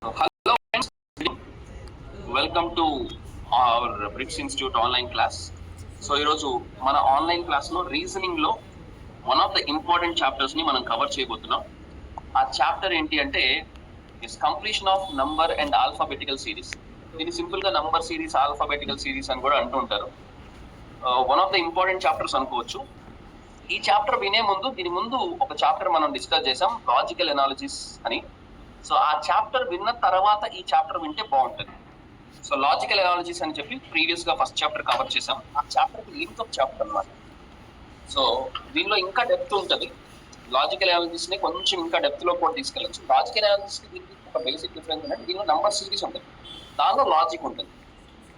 Hello friends, welcome to our Bricks institute online class. So ఈరోజు మన online క్లాస్లో రీజనింగ్లో వన్ ఆఫ్ ద ఇంపార్టెంట్ చాప్టర్స్ని మనం కవర్ చేయబోతున్నాం. ఆ చాప్టర్ ఏంటి అంటే is completion of number and alphabetical series. దీన్ని సింపుల్గా నంబర్ సిరీస్, ఆల్ఫాబెటికల్ సిరీస్ అని కూడా అంటూ ఉంటారు. One of the important chapters అనుకోవచ్చు. ఈ చాప్టర్ వినే ముందు దీని ముందు ఒక చాప్టర్ మనం డిస్కస్ చేసాం, లాజికల్ ఎనాలిసిస్ అని. సో ఆ చాప్టర్ విన్న తర్వాత ఈ చాప్టర్ వింటే బాగుంటుంది. సో లాజికల్ ఎనాలిసిస్ అని చెప్పి ప్రీవియస్ గా ఫస్ట్ చాప్టర్ కవర్ చేసాం. ఆ చాప్టర్ లింక్ అప్ చాప్టర్ అన్నమాట. సో దీనిలో ఇంకా డెప్త్ ఉంటుంది. లాజికల్ ఎనాలిసిస్ ని కొంచెం ఇంకా డెప్త్ లో కూడా తీసుకెళ్ళచ్చు. లాజికల్ ఎనాలిసిస్ కి దీనికి ఒక బేసిక్ డిఫరెన్స్ ఏంటంటే దీనిలో నంబర్ సిరీస్ ఉంటుంది, దానిలో లాజిక్ ఉంటుంది.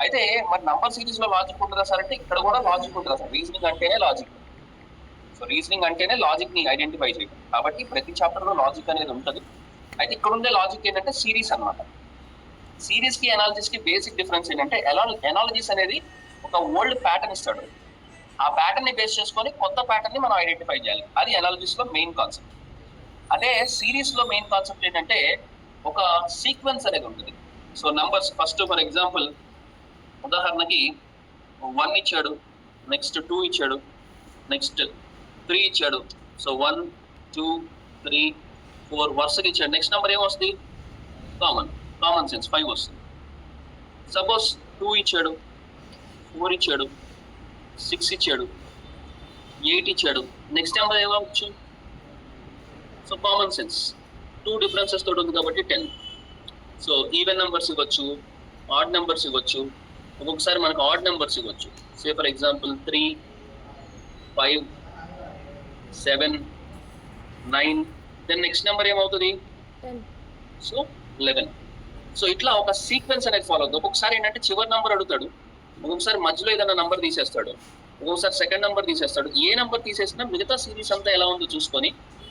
అయితే మరి నంబర్ సిరీస్ లో లాజిక్ ఉంటుందా సార్ అంటే ఇక్కడ కూడా లాజిక్ ఉంటుందా సార్? రీజనింగ్ అంటేనే లాజిక్. సో రీజనింగ్ అంటేనే లాజిక్ ని ఐడెంటిఫై చేయడం. కాబట్టి ప్రతి చాప్టర్ లో లాజిక్ అనేది ఉంటుంది. అయితే ఇక్కడ ఉండే లాజిక్ ఏంటంటే సిరీస్ అన్నమాట. సిరీస్ కి అనాలిసిస్ కి బేసిక్ డిఫరెన్స్ ఏంటంటే అనాలిసిస్ అనేది ఒక ఓల్డ్ ప్యాటర్న్ ఇస్తాడు. ఆ ప్యాటర్న్ ని బేస్ చేసుకొని కొత్త ప్యాటర్న్ ని మనం ఐడెంటిఫై చేయాలి. అది అనాలిసిస్ లో మెయిన్ కాన్సెప్ట్. అదే సిరీస్ లో మెయిన్ కాన్సెప్ట్ ఏంటంటే ఒక సీక్వెన్స్ అనేది ఉంటుంది. So numbers first for example ఉదాహరణకి 1 ఇచ్చాడు, నెక్స్ట్ 2 ఇచ్చాడు, నెక్స్ట్ 3 ఇచ్చాడు. సో 1 2 3 4 వరుసగా ఇచ్చాడు. నెక్స్ట్ నెంబర్ ఏమొస్తుంది? కామన్ సెన్స్ 5 వస్తుంది. సపోజ్ 2 ఇచ్చాడు, 4 ఇచ్చాడు, 6 ఇచ్చాడు, 8 ఇచ్చాడు. నెక్స్ట్ నెంబర్ ఏమవచ్చు? సో కామన్ సెన్స్ 2 డిఫరెన్సెస్ తోటి ఉంది కాబట్టి 10. సో ఈవెన్ నెంబర్స్ ఇవ్వచ్చు, ఆడ్ నెంబర్స్ ఇవ్వచ్చు. ఒక్కొక్కసారి మనకు ఆడ్ నెంబర్స్ ఇవ్వచ్చు. Say for example 3 5 7 9. Then next number ఏమవుతుంది? సో 11. సో ఇట్లా ఒక సీక్వెన్స్ అనేది ఫాలో అవుతుంది. ఒక్కొక్కసారి ఏంటంటే చివరి నెంబర్ అడుగుతాడు, ఒక్కొక్కసారి మధ్యలో ఏదైనా నెంబర్ తీసేస్తాడు, ఒక్కొక్కసారి సెకండ్ నెంబర్ తీసేస్తాడు. ఏ నెంబర్ తీసేసినా మిగతా సిరీస్ అంతా ఎలా ఉందో చూసుకొని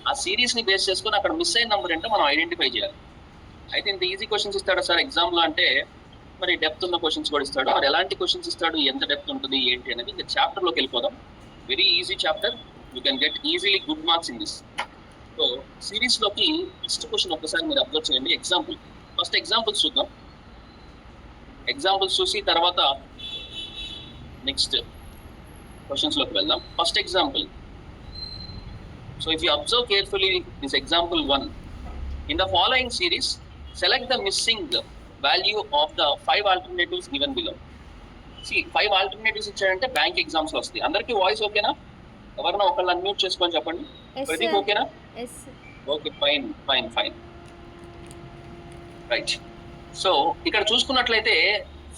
ఆ సిరీస్ ని బేస్ చేసుకొని అక్కడ మిస్ అయిన నెంబర్ ఏంటో మనం ఐడెంటిఫై చేయాలి. అయితే ఇంత ఈజీ క్వశ్చన్స్ ఇస్తాడా సార్ ఎగ్జామ్ లో అంటే మరి డెప్త్ ఉన్న క్వశ్చన్స్ కూడా ఇస్తాడు. మరి ఎలాంటి క్వశ్చన్స్ ఇస్తాడు, ఎంత డెప్త్ ఉంటుంది ఏంటి అనేది ఇంకా చాప్టర్ లోకి వెళ్ళిపోదాం. Very easy chapter, you can get easily good marks in this. So series లోకి ఫస్ట్ క్వశ్చన్ ఒక్కసారి మీరు అబ్జర్వ్ చేయండి. ఎగ్జాంపుల్, ఫస్ట్ ఎగ్జాంపుల్స్ చూద్దాం. ఎగ్జాంపుల్స్ చూసి తర్వాత నెక్స్ట్ క్వశ్చన్స్ లోకి వెళ్దాం. First example. So if you observe carefully this example 1, in the following series select the missing value of the 5 alternatives given below. 5 alternatives ఇచ్చాడంటే bank exams లో వస్తాయి. అందరికీ voice ఓకేనా? ఎవరైనా ఒకళ్ళు అన్మ్యూట్ చేసుకొని చెప్పండి. ప్రదీప్ ఓకేనా? Okay, fine fine fine right. So ఇక్కడ చూసుకున్నట్లయితే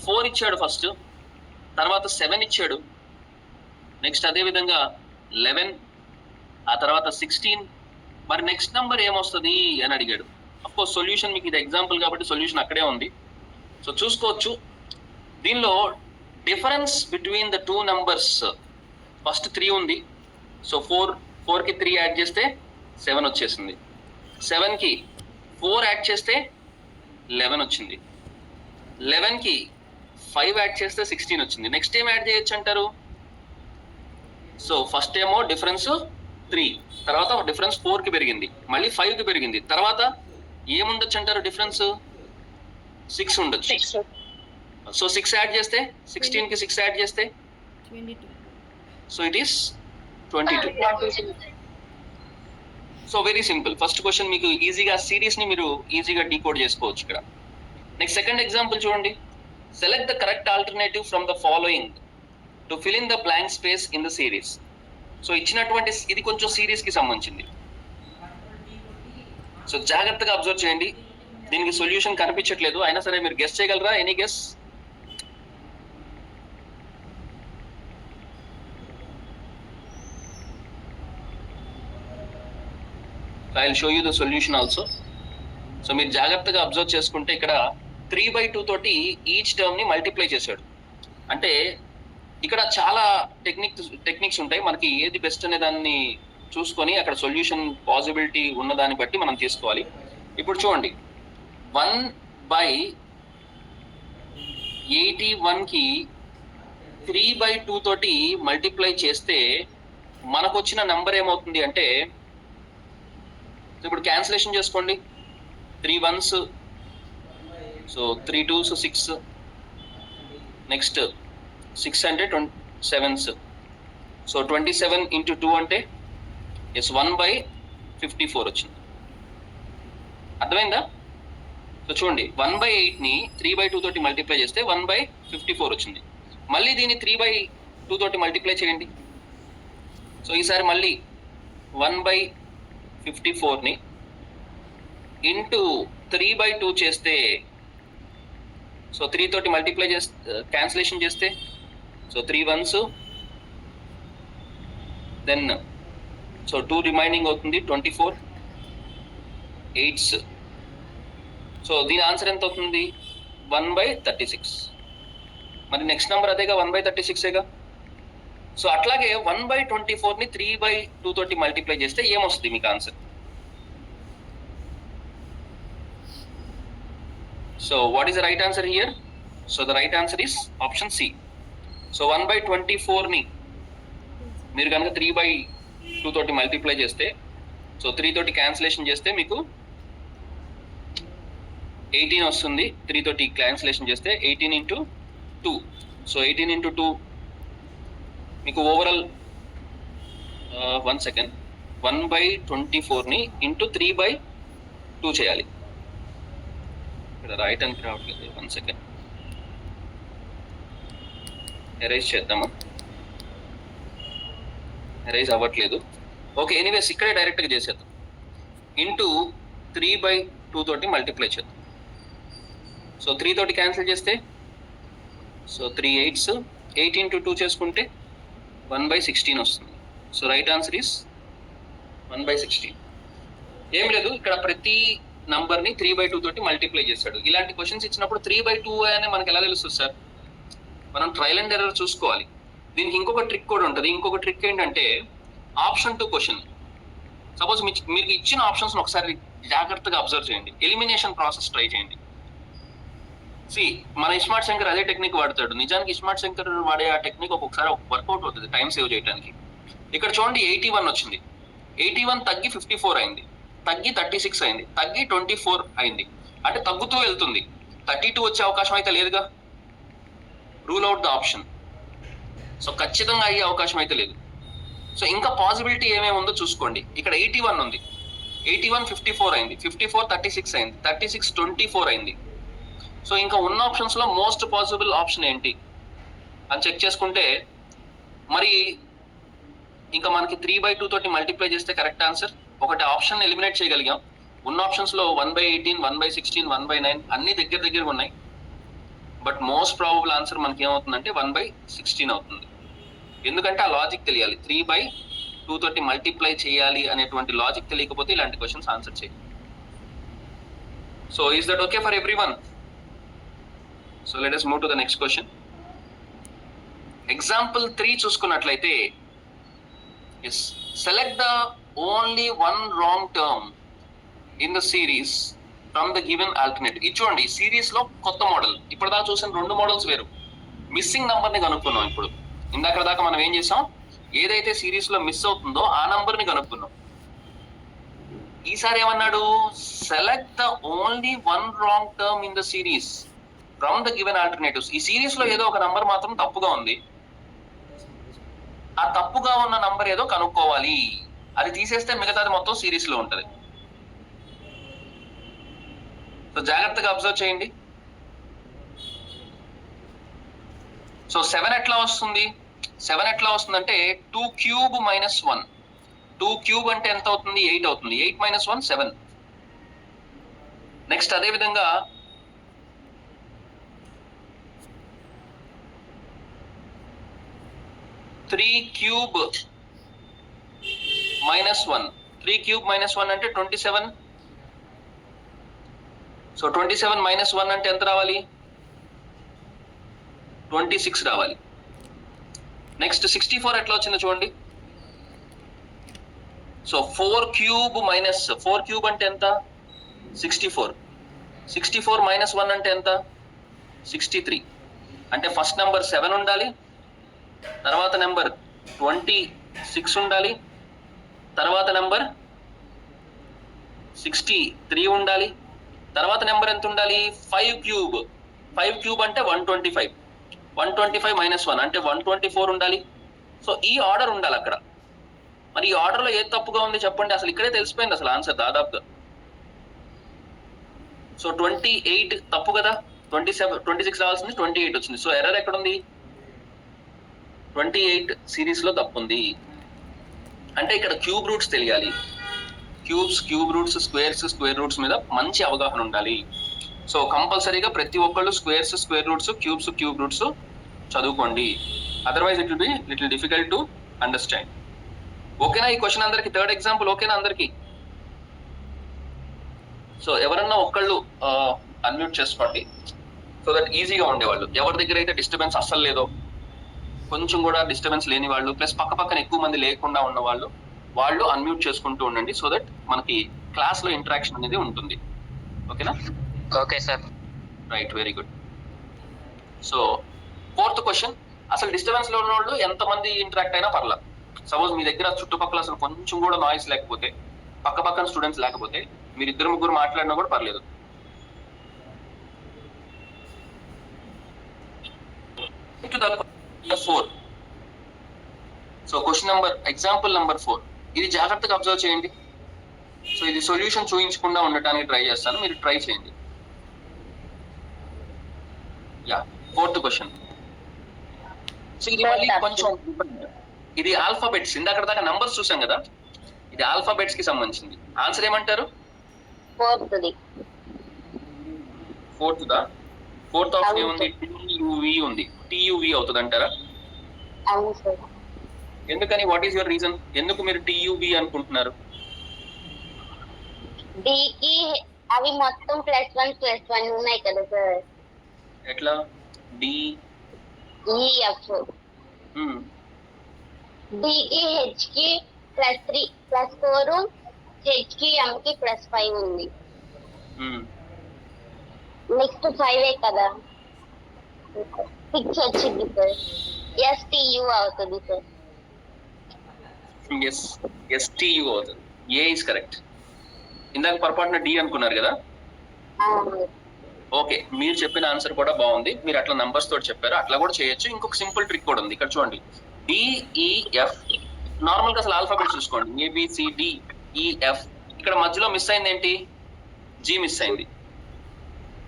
4 ఇచ్చాడు ఫస్ట్, తర్వాత 7 ఇచ్చాడు, నెక్స్ట్ అదే విధంగా 11, ఆ తర్వాత 16. మరి నెక్స్ట్ నెంబర్ ఏమొస్తుంది అని అడిగాడు. అఫ్కోర్స్ సొల్యూషన్ మీకు ఇది ఎగ్జాంపుల్ కాబట్టి సొల్యూషన్ అక్కడే ఉంది. సో చూసుకోవచ్చు దీనిలో difference between the 2 numbers. First 3 ఉంది. సో 4కి 3 యాడ్ చేస్తే 7 వచ్చేసింది. 7కి 4 యాడ్ చేస్తే 11 వచ్చింది. 11కి 5 యాడ్ చేస్తే 16 వచ్చింది. నెక్స్ట్ ఏం యాడ్ చేయొచ్చు అంటారు? సో ఫస్ట్ ఏమో డిఫరెన్స్ 3, తర్వాత డిఫరెన్స్ 4కి పెరిగింది, మళ్ళీ 5కి పెరిగింది. తర్వాత ఏముండొచ్చు అంటారు? డిఫరెన్స్ 6 ఉండొచ్చు. సో 6 యాడ్ చేస్తే 16కి 6 యాడ్ చేస్తే 22. So it is 22. So very simple. First question మీకు ఈజీగా సిరీస్ ని మీరు ఈజీగా డీకోడ్ చేసుకోవచ్చు ఇక్కడ. నెక్స్ట్ సెకండ్ ఎగ్జాంపుల్ చూడండి. Select the correct alternative from the following to fill in the blank space in the series. So ఇచ్చినటువంటి ఇది కొంచెం సిరీస్ కి సంబంధించింది. సో జాగ్రత్తగా అబ్జర్వ్ చేయండి. దీనికి సొల్యూషన్ కనిపించట్లేదు, అయినా సరే మీరు గెస్ చేయగలరా? Any guess? I will show you the solution also. So మీరు జాగ్రత్తగా అబ్జర్వ్ చేసుకుంటే ఇక్కడ 3/2 తోటి ఈచ్ టర్మ్ ని మల్టిప్లై చేశాడు. అంటే ఇక్కడ చాలా టెక్నిక్స్ ఉంటాయి. మనకి ఏది బెస్ట్ అనే దాన్ని చూసుకొని అక్కడ సొల్యూషన్ పాసిబిలిటీ ఉన్న దాన్ని బట్టి మనం తీసుకోవాలి. ఇప్పుడు చూడండి, 1/81కి 3/2 తోటి మల్టిప్లై చేస్తే మనకు వచ్చిన నెంబర్ ఏమవుతుంది అంటే, ఇప్పుడు క్యాన్సిలేషన్ చేసుకోండి. 3 1s సో 3 2s 6, నెక్స్ట్ 6 అంటే 7s. సో 27 ఇంటూ 2 అంటే ఎస్ 1/54 వచ్చింది. అర్థమైందా? సో చూడండి 1/8ని 3/2 తోటి మల్టిప్లై చేస్తే 1/54 వచ్చింది. మళ్ళీ దీన్ని 3/2 తోటి మల్టిప్లై చేయండి. సో ఈసారి మళ్ళీ 1/54ని ఇంటూ 3/2 చేస్తే, సో 3 తోటి మల్టిప్లై చేస్తే క్యాన్సిలేషన్ చేస్తే, so 3 1s, then so 2 remaining అవుతుంది 24 8s. సో దీని ఆన్సర్ ఎంత అవుతుంది? 1/36. మరి నెక్స్ట్ నెంబర్ అదేగా 1/36ఏగా. సో అట్లాగే 1/24ని 3/2 తోటి మల్టిప్లై చేస్తే ఏమొస్తుంది మీకు answer? So what is the right answer here? So the right answer is option C. So 1/24ని మీరు కనుక 3/2 తోటి మల్టిప్లై చేస్తే, సో 3 తోటి క్యాన్సిలేషన్ చేస్తే మీకు 18 వస్తుంది. 3 తోటి క్యాన్సిలేషన్ చేస్తే 18 ఇంటూ 2. సో 18 ఇంటూ 2 మీకు ఓవరాల్ 1 సెకండ్ 1/24ని ఇంటూ 3/2 చేయాలి. ఇక్కడ రాయటానికి రావట్లేదు. 1 సెకండ్ ఎరేజ్ చేద్దామా? ఎరేజ్ అవ్వట్లేదు. ఓకే, ఎనీవేస్ ఇక్కడే డైరెక్ట్గా చేసేద్దాం. ఇంటూ 3/2 తోటి మల్టిప్లై చేద్దాం. సో 3 తోటి క్యాన్సిల్ చేస్తే, సో 3 8s, 8 ఇంటూ 2 చేసుకుంటే 1/16 వస్తుంది. So right answer is 1/16. ఏం లేదు, ఇక్కడ ప్రతి నంబర్ని 3/2 తోటి మల్టిప్లై చేశాడు. ఇలాంటి క్వశ్చన్స్ ఇచ్చినప్పుడు 3/2 అనే మనకి ఎలా తెలుస్తుంది సార్? మనం ట్రయల్ అండ్ ఎర్రర్ చూసుకోవాలి. దీనికి ఇంకొక ట్రిక్ కూడా ఉంటుంది. ఇంకొక ట్రిక్ ఏంటంటే ఆప్షన్ 2 క్వశ్చన్. సపోజ్ మీకు ఇచ్చిన ఆప్షన్స్ ఒకసారి జాగ్రత్తగా అబ్జర్వ్ చేయండి. ఎలిమినేషన్ ప్రాసెస్ ట్రై చేయండి. మన ఇస్మార్ట్ శంకర్ అదే టెక్నిక్ వాడతాడు. నిజానికి ఇస్మార్ట్ శంకర్ వాడే ఆ టెక్నిక్ ఒక్కొక్కసారి వర్కౌట్ అవుతుంది టైం సేవ్ చేయడానికి. ఇక్కడ చూడండి 81 వచ్చింది. 81 తగ్గి 54 అయింది, తగ్గి 36 అయింది, తగ్గి 24 అయింది. అంటే తగ్గుతూ వెళ్తుంది. 32 వచ్చే అవకాశం అయితే లేదుగా. Rule out the option. So ఖచ్చితంగా అయ్యే అవకాశం అయితే లేదు. సో ఇంకా పాసిబిలిటీ ఏమేమి ఉందో చూసుకోండి. ఇక్కడ 81 ఉంది. 81 54 అయింది, 54 36 అయింది, 36 24 అయింది. సో ఇంకా ఉన్న ఆప్షన్స్ లో మోస్ట్ పాసిబుల్ ఆప్షన్ ఏంటి అని చెక్ చేసుకుంటే, మరి ఇంకా మనకి 3/2 తోటి మల్టిప్లై చేస్తే కరెక్ట్ ఆన్సర్. ఒకటి ఆప్షన్ ఎలిమినేట్ చేయగలిగాం. ఉన్న ఆప్షన్స్ లో 1/18, 1/16, 1/9 అన్ని దగ్గర ఉన్నాయి. బట్ మోస్ట్ ప్రాబబుల్ ఆన్సర్ మనకి ఏమవుతుందంటే 1/16 అవుతుంది. ఎందుకంటే ఆ లాజిక్ తెలియాలి. 3/2 తోటి మల్టిప్లై చేయాలి అనేటువంటి లాజిక్ తెలియకపోతే ఇలాంటి క్వశ్చన్స్ ఆన్సర్ చేయాలి. So is that okay for every one? So let us move to the next question. Example 3 చూసుకున్నట్లయితే, yes, select the only one wrong term in the series from the given alternative. ఇది చూడండి, series లో కొత్త model. ఇప్పటిదాకా చూసిన 2 models వేరు. Missing number ని కనుక్కున్నాం. ఇప్పుడు ఇందాక దాకా మనం ఏం చేసాం? ఏదైతే సిరీస్ లో మిస్ అవుతుందో ఆ నంబర్ ని కనుక్కున్నాం. ఈసారి ఏమన్నాడు? Select the only one wrong term in the series from the given alternatives. ఈ సిరీస్ లో ఏదో ఒక నంబర్ మాత్రం తప్పుగా ఉంది. ఆ తప్పుగా ఉన్న నంబర్ ఏదో కనుక్కోవాలి. అది తీసేస్తే మిగతాది మొత్తం సిరీస్ లో ఉంటది. సో జాగ్రత్తగా అబ్జర్వ్ చేయండి. సో 7 ఎట్లా వస్తుంది? 7 ఎట్లా వస్తుందంటే 2 cube minus 1. 2 cube అంటే ఎంత అవుతుంది? 8 అవుతుంది. 8 minus 1 7. నెక్స్ట్ అదే విధంగా 3 cube minus 1. 3 cube minus 1 అంటే 27. సో 27 minus 1 అంటే ఎంత రావాలి? 26 రావాలి. నెక్స్ట్ 64 ఎట్లా వచ్చిందో చూడండి. సో 4 cube minus 4 cube అంటే ఎంత? 64. 64 minus 1 అంటే ఎంత? 63. అంటే ఫస్ట్ నెంబర్ 7 ఉండాలి, తర్వాత నెంబర్ 26 ఉండాలి, తర్వాత నెంబర్ 63 ఉండాలి, తర్వాత నెంబర్ ఎంత ఉండాలి? 5 క్యూబ్. 5 క్యూబ్ అంటే 125. 125 - 1 అంటే 124 ఉండాలి. సో ఈ ఆర్డర్ ఉండాలి అక్కడ. మరి ఈ ఆర్డర్ లో ఏది తప్పుగా ఉంది చెప్పండి. అసలు ఇక్కడే తెలిసిపోయింది అసలు ఆన్సర్ దాదాపుగా. సో 28 తప్పు కదా. 26 రావాల్సింది 28 వచ్చింది. సో ఎర్రర్ ఎక్కడ ఉంది? 28 సిరీస్ లో తప్పు ఉంది. అంటే ఇక్కడ క్యూబ్ రూట్స్ తెలియాలి. క్యూబ్ రూట్స్, స్క్వేర్ రూట్స్ మీద మంచి అవగాహన ఉండాలి. సో కంపల్సరీగా ప్రతి ఒక్కళ్ళు స్క్వేర్ రూట్స్, క్యూబ్ రూట్స్ చదువుకోండి. Otherwise it will be little difficult to understand. ఓకేనా ఈ క్వశ్చన్ అందరికి? థర్డ్ ఎగ్జాంపుల్ ఓకేనా అందరికి? సో ఎవరన్నా ఒక్కళ్ళు అన్మ్యూట్ చేసుకోండి సో దట్ ఈజీగా ఉండేవాళ్ళు. ఎవరి దగ్గర అయితే డిస్టర్బెన్స్ అస్సలు లేదో, కొంచెం కూడా డిస్టర్బెన్స్ లేని వాళ్ళు, ప్లస్ పక్కన ఎక్కువ మంది లేకుండా ఉన్న వాళ్ళు అన్మ్యూట్ చేసుకుంటూ ఉండండి సో దట్ మనకి క్లాస్ లో ఇంటరాక్షన్ అనేది ఉంటుంది. ఓకేనా? Okay sir. Right, very good. So fourth question, అసలు డిస్టర్బెన్స్ లో ఉన్న వాళ్ళు ఎంతమంది ఇంటరాక్ట్ అయినా పర్లేదు. సపోజ్ మీ దగ్గర చుట్టుపక్కల అసలు కొంచెం కూడా నాయిస్ లేకపోతే, పక్కన స్టూడెంట్స్ లేకపోతే, మీరు 2-3 మాట్లాడినా కూడా పర్లేదు. So question example number 4. ఇది జాగ్రత్తగా అబ్జర్వ్ చేయండి. సో ఇది సొల్యూషన్ చూపించకుండా ఉండటానికి ట్రై చేస్తాను, మీరు ట్రై చేయండి. Yeah, fourth question. సో ఇది మళ్ళీ కొంచెం ఇది ఆల్ఫాబెట్స్. ఇందాక దాకా నంబర్స్ చూసాం కదా, ఇది ఆల్ఫాబెట్స్ కి సంబంధించింది. ఆన్సర్ ఏమంటారు? ఫోర్త్ ఆప్షన్ ఏముంది? టీయువి ఉంది. టీయువి అవుతుంది అంటారా? ఎందుకని? What is your reason? ఎందుకు మీరు టీయువి అనుకుంటున్నారు? అవి మొత్తం +1 ఉన్నాయి కదా సార్. ఎట్లా? డి ఈఎఫ్ డికి హెచ్కి +3 +4, హెచ్కి ఎంకి +5 ఉంది. నెక్స్ట్ 5 కదా, 6 వచ్చింది సార్. ఎస్టియు అవుతుంది సార్. ఎస్టియు అవుతుంది. A is correct. ఇందాక పొరపాటున డి అనుకున్నారు కదా. ఓకే, మీరు చెప్పిన ఆన్సర్ కూడా బాగుంది. మీరు అట్లా నంబర్స్ తోటి చెప్పారు, అట్లా కూడా చేయొచ్చు. ఇంకొక సింపుల్ ట్రిక్ కూడా ఉంది. ఇక్కడ చూడండి, డిఈఎఫ్ నార్మల్ గా అసలు ఆల్ఫాబెట్ చూసుకోండి, ABCDEF. ఇక్కడ మధ్యలో మిస్ అయింది ఏంటి? జి మిస్ అయింది.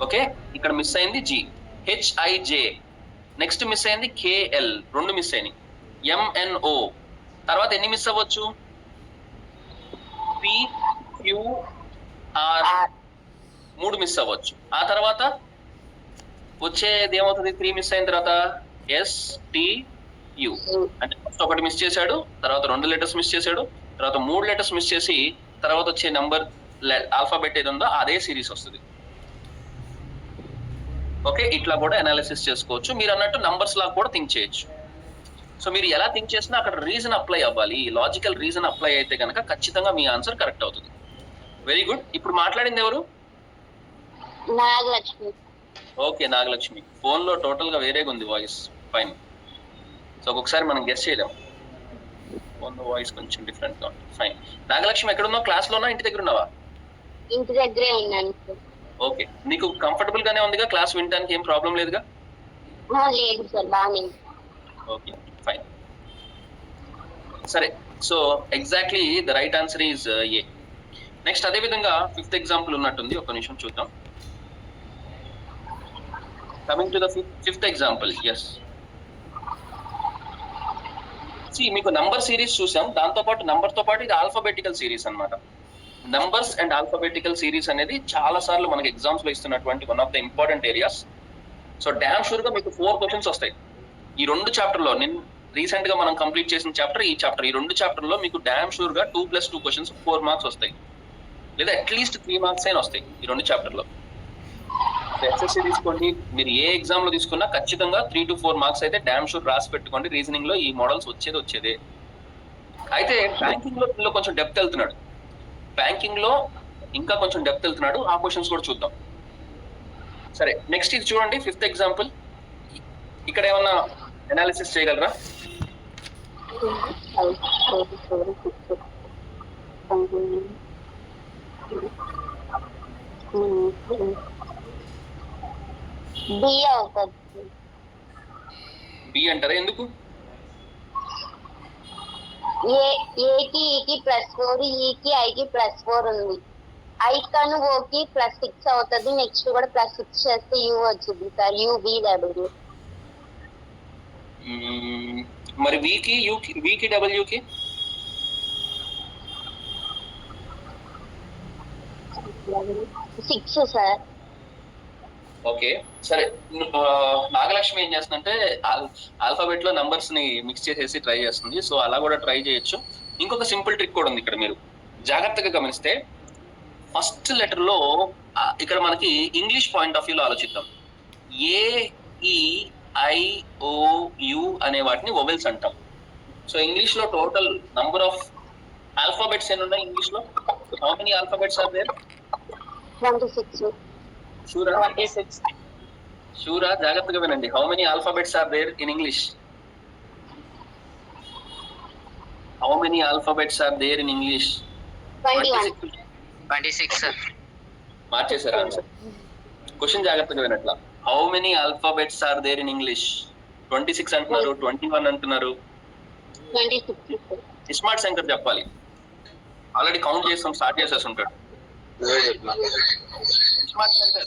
ఓకే, ఇక్కడ మిస్ అయింది జి. HIJ నెక్స్ట్ మిస్ అయింది KL, 2 మిస్ అయినాయి. MNO తర్వాత ఎన్ని మిస్ అవ్వచ్చు? PQR 3 మిస్ అవ్వచ్చు. ఆ తర్వాత వచ్చేది ఏమవుతుంది? 3 మిస్ అయిన తర్వాత STU అంటే ఫస్ట్ ఒకటి మిస్ చేశాడు, తర్వాత 2 లెటర్స్ మిస్ చేశాడు, తర్వాత 3 లెటర్స్ మిస్ చేసి తర్వాత వచ్చే నంబర్ ఆల్ఫాబెట్ ఏది ఉందో అదే సిరీస్ వస్తుంది. ఓకే, ఇట్లా కూడా అనాలిసిస్ చేసుకోవచ్చు. మీరు అన్నట్టు నంబర్స్ లాగా కూడా థింక్ చేయొచ్చు. సో మీరు ఎలా థింక్ చేసినా అక్కడ రీజన్ అప్లై అవ్వాలి. లాజికల్ రీజన్ అప్లై అయితే కనుక ఖచ్చితంగా మీ ఆన్సర్ కరెక్ట్ అవుతుంది. Very good. ఇప్పుడు మాట్లాడింది ఎవరు? నాగలక్ష్మి. ఓకే, నాగలక్ష్మి. ఫోన్ లో టోటల్ గా వేరేగా ఉంది వాయిస్. ఫైన్. సో ఒక్కొక్కసారి మనం గెస్ చేయలేం, ఫోన్ లో వాయిస్ కొంచెం డిఫరెంట్ గా ఉంటుంది. ఫైన్. నాగలక్ష్మి ఎక్కడ ఉన్నావు? క్లాస్ లోనా, ఇంటి దగ్గర ఉన్నావా? ఇంటి దగ్గరే ఉన్నాను. ఓకే, నీకు కంఫర్టబుల్ గానే ఉందిగా? క్లాస్ వినడానికి ఏం ప్రాబ్లం లేదుగా? లేదు సార్, బాగానే. Okay, fine. సరే, so exactly the right answer is A. Next అదే విధంగా 5th ఎగ్జాంపుల్ ఉన్నట్టుంది, ఒక నిమిషం చూద్దాం. Coming to the 5th example. Yes, మీకు నంబర్ సిరీస్ చూసాం, దాంతో పాటు నంబర్ తో పాటు ఇది ఆల్ఫాబెటికల్ సిరీస్ అన్నమాట. నంబర్స్ అండ్ ఆల్ఫాబెటికల్ సిరీస్ అనేది చాలా సార్లు మనకి ఎగ్జామ్స్ లో ఇస్తున్నటువంటి one of the important areas. So damn sure గా మీకు 4 క్వశ్చన్స్ వస్తాయి ఈ 2 చాప్టర్ లో. నేను రీసెంట్ గా మనం కంప్లీట్ చేసిన చాప్టర్, ఈ 2 చాప్టర్ లో మీకు డామ్ షూర్ గా 2+2 క్వశ్చన్స్ 4 మార్క్స్ వస్తాయి, లేదా అట్లీస్ట్ 3 మార్క్స్ అయినా వస్తాయి ఈ 2 చాప్టర్ లో. ఎస్ఎస్సి తీసుకోండి, మీరు ఏ ఎగ్జామ్ లో తీసుకున్నా ఖచ్చితంగా 3 to 4 మార్క్స్ అయితే డామ్ షూర్ రాసి పెట్టుకోండి. రీజనింగ్ లో ఈ మోడల్స్ వచ్చేదే. అయితే బ్యాంకింగ్ లో కొంచెం డెప్త్ వెళ్తున్నాడు, బ్యాంకింగ్ లో ఇంకా కొంచెం డెప్త్ వెళ్తున్నాడు. ఆ క్వశ్చన్స్ కూడా చూద్దాం. సరే, నెక్స్ట్ ఇది చూడండి, 5th ఎగ్జాంపుల్. ఇక్కడ ఏమన్నా అనాలిసిస్ చేయగలరా? బి అవుతుంది. బి అంటారా, ఎందుకు? ఏకి ఈకి +4, ఈకి ఐకి +4 ఉంది. ఐ కను ఓకి +6 అవుతుంది. నెక్స్ట్ కూడా +6 చేస్తే యూ వచ్చింది సార్, UVW. మరి వికి యూకి, వికి డబ్ల్యూకి 6 సార్. ఓకే సరే. నాగలక్ష్మి ఏం చేస్తుందంటే ఆల్ఫాబెట్ లో నంబర్స్ ని మిక్స్ చేసేసి ట్రై చేస్తుంది. సో అలా కూడా ట్రై చేయొచ్చు. ఇంకొక సింపుల్ ట్రిక్ కూడా ఉంది ఇక్కడ, మీరు జాగ్రత్తగా గమనిస్తే ఫస్ట్ లెటర్ లో ఇక్కడ మనకి ఇంగ్లీష్ పాయింట్ ఆఫ్ వ్యూలో ఆలోచిద్దాం. AEIOU అనే వాటిని వొవెల్స్ అంటాం. సో ఇంగ్లీష్ లో టోటల్ నంబర్ ఆఫ్ ఆల్ఫాబెట్స్ ఎన్ని ఉన్నాయి ఇంగ్లీష్ లో? How many alphabets are there? 26. షూరా? 26. షూరా? జాగ్రత్తగా వినండి. How many alphabets are there in English? How many alphabets are there in English? 26. మార్చేశారు ఆన్సర్. క్వశ్చన్ జాగ్రత్తగా వినట్లా. How many alphabets are there in English? 26 అంటున్నారు, 21 అంటున్నారు. 26. స్మార్ట్ శంకర్ చెప్పాలి. ఆల్రెడీ కౌంట్ చేస్తాం, స్టార్ట్ చేసేసి ఉంటాడు. స్మార్ట్ శంకర్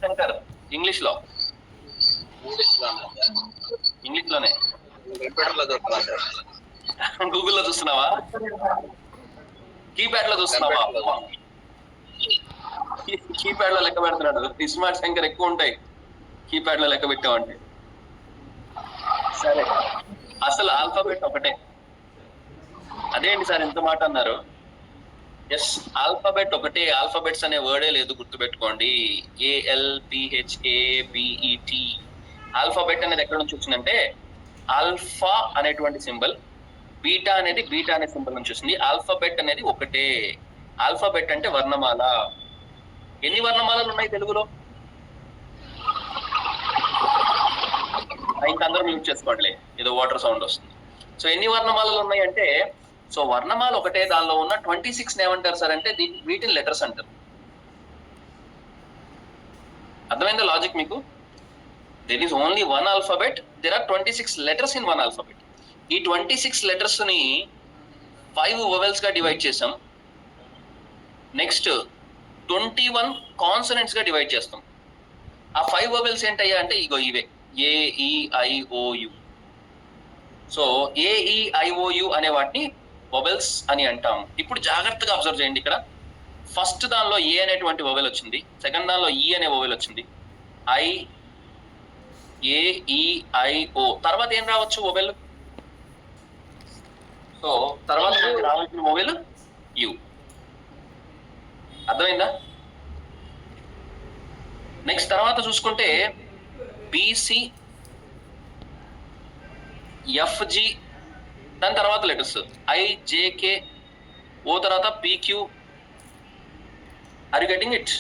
శంకర్ ఇంగ్లీష్ లో, ఇంగ్లీష్ లోనే. గూగుల్లో చూస్తున్నావా? కీప్యాడ్ లో చూస్తున్నావా? కీప్యాడ్ లో లెక్క పెడుతున్నాడు. స్మార్ట్ శంకర్ ఎక్కువ ఉంటాయి కీప్యాడ్ లో లెక్క పెట్టామంటే. సరే, అసలు ఆల్ఫాబెట్ ఒకటే. అదేంటి సార్ ఎంత మాట అన్నారు? ఎస్, ఆల్ఫాబెట్ ఒకటే. ఆల్ఫాబెట్స్ అనే వర్డే లేదు, గుర్తుపెట్టుకోండి. ALPHABET. ఆల్ఫాబెట్ అనేది ఎక్కడ నుంచి వచ్చిందంటే ఆల్ఫా అనేటువంటి సింబల్, బీటా అనేది బీటా అనే సింబల్ నుంచి వచ్చింది. ఆల్ఫాబెట్ అనేది ఒకటే. ఆల్ఫాబెట్ అంటే వర్ణమాల. ఎన్ని వర్ణమాలలు ఉన్నాయి తెలుగులో? ఇంకా అందరూ మ్యూట్ చేసుకోండి, ఏదో వాటర్ సౌండ్ వస్తుంది. సో ఎన్ని వర్ణమాలలు ఉన్నాయి అంటే, సో వర్ణమాల ఒకటే, దానిలో ఉన్న 26 ఏమంటారు సార్ అంటే వీటిని లెటర్స్ అంటారు. అర్థమైందా లాజిక్ మీకు? There is only one alphabet, there are 26 letters in one alphabet. ఈ 26 లెటర్స్ ని 5 వొవెల్స్ గా డివైడ్ చేసాం. నెక్స్ట్ 21 కాన్సనెంట్స్ గా డివైడ్ చేస్తాం. ఆ 5 వొవెల్స్ ఏంటయ్యా అంటే ఇగో ఇవే, AEIOU. సో AEIOU అనే వాటిని వొవెల్స్ అని అంటాం. ఇప్పుడు జాగ్రత్తగా అబ్జర్వ్ చేయండి. ఇక్కడ ఫస్ట్ దానిలో ఏ అనేటువంటి వొవెల్ వచ్చింది, సెకండ్ దానిలో ఈ అనే వొవెల్ వచ్చింది, AEIO. తర్వాత ఏం రావచ్చు? వొవెల్. సో తర్వాత రావాల్సిన వొవెల్ యు. అర్థమైందా? నెక్స్ట్ తర్వాత చూసుకుంటే BC, FG, దాని తర్వాత లెటర్స్ IJK, ఓ తర్వాత PQ. Are you getting it?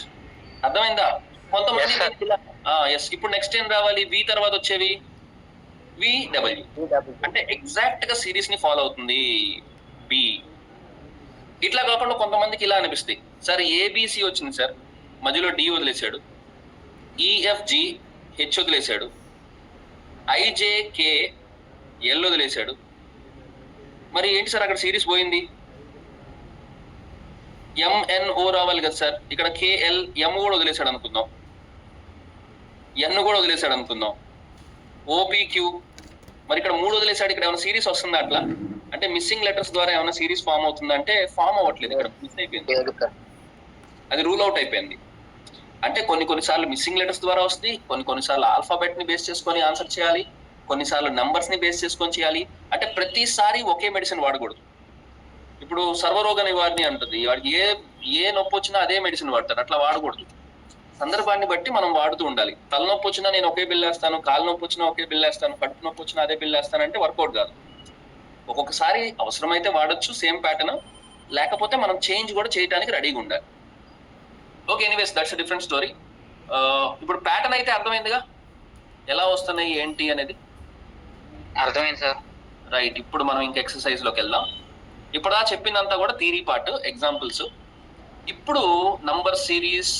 అర్థమైందా? కొంతమంది ఎస్. ఇప్పుడు నెక్స్ట్ ఏం రావాలి? V తర్వాత వచ్చేవి VW. అంటే ఎగ్జాక్ట్ గా సిరీస్ ని ఫాలో అవుతుంది B. ఇట్లా కాకుండా కొంతమందికి ఇలా అనిపిస్తాయి, సార్ ABC వచ్చింది సార్, మధ్యలో D వదిలేశాడు, EFG H వదిలేశాడు, IJK L వదిలేశాడు, మరి ఏంటి సార్ అక్కడ సిరీస్ పోయింది? MNO రావాలి కదా సార్. ఇక్కడ KL, M కూడా వదిలేశాడు అనుకుందాం, N కూడా వదిలేశాడు అనుకుందాం, OPQ. మరి ఇక్కడ 3 వదిలేశాడు. ఇక్కడ ఏమైనా సిరీస్ వస్తుందా అట్లా? అంటే మిస్సింగ్ లెటర్స్ ద్వారా ఏమైనా సిరీస్ ఫామ్ అవుతుందా అంటే ఫామ్ అవ్వట్లేదు. ఇక్కడ మిస్ అయిపోయింది, అది రూల్ అవుట్ అయిపోయింది. అంటే కొన్నిసార్లు మిస్సింగ్ లెటర్స్ ద్వారా వస్తుంది, కొన్నిసార్లు ఆల్ఫాబెట్ ని బేస్ చేసుకొని ఆన్సర్ చేయాలి, కొన్నిసార్లు నంబర్స్ ని బేస్ చేసుకొని చేయాలి. అంటే ప్రతిసారి ఒకే మెడిసిన్ వాడకూడదు. ఇప్పుడు సర్వరోగ నివారణ అంటుంది, వాడికి ఏ నొప్పి వచ్చినా అదే మెడిసిన్ వాడతారు, అట్లా వాడకూడదు. సందర్భాన్ని బట్టి మనం వాడుతూ ఉండాలి. తలనొప్పి వచ్చినా నేను ఒకే బిల్ వేస్తాను, కాలు నొప్పి వచ్చినా ఒకే బిల్ వేస్తాను, కడుపు నొప్పి వచ్చినా అదే బిల్ వేస్తాను అంటే వర్కౌట్ కాదు. ఒక్కొక్కసారి అవసరమైతే వాడచ్చు సేమ్ ప్యాటర్న్, లేకపోతే మనం చేంజ్ కూడా చేయడానికి రెడీగా ఉండాలి. Okay, anyways that's different story. ఇప్పుడు ప్యాటర్న్ అయితే అర్థమైందిగా, ఎలా వస్తున్నాయి ఏంటి అనేది అర్థమైంది సార్. రైట్. ఇప్పుడు మనం ఇంకా ఎక్సర్సైజ్ లోకి వెళ్దాం. ఇప్పుడు చెప్పిందంతా కూడా థియరీ పార్ట్, ఎగ్జాంపుల్స్. ఇప్పుడు నంబర్ సిరీస్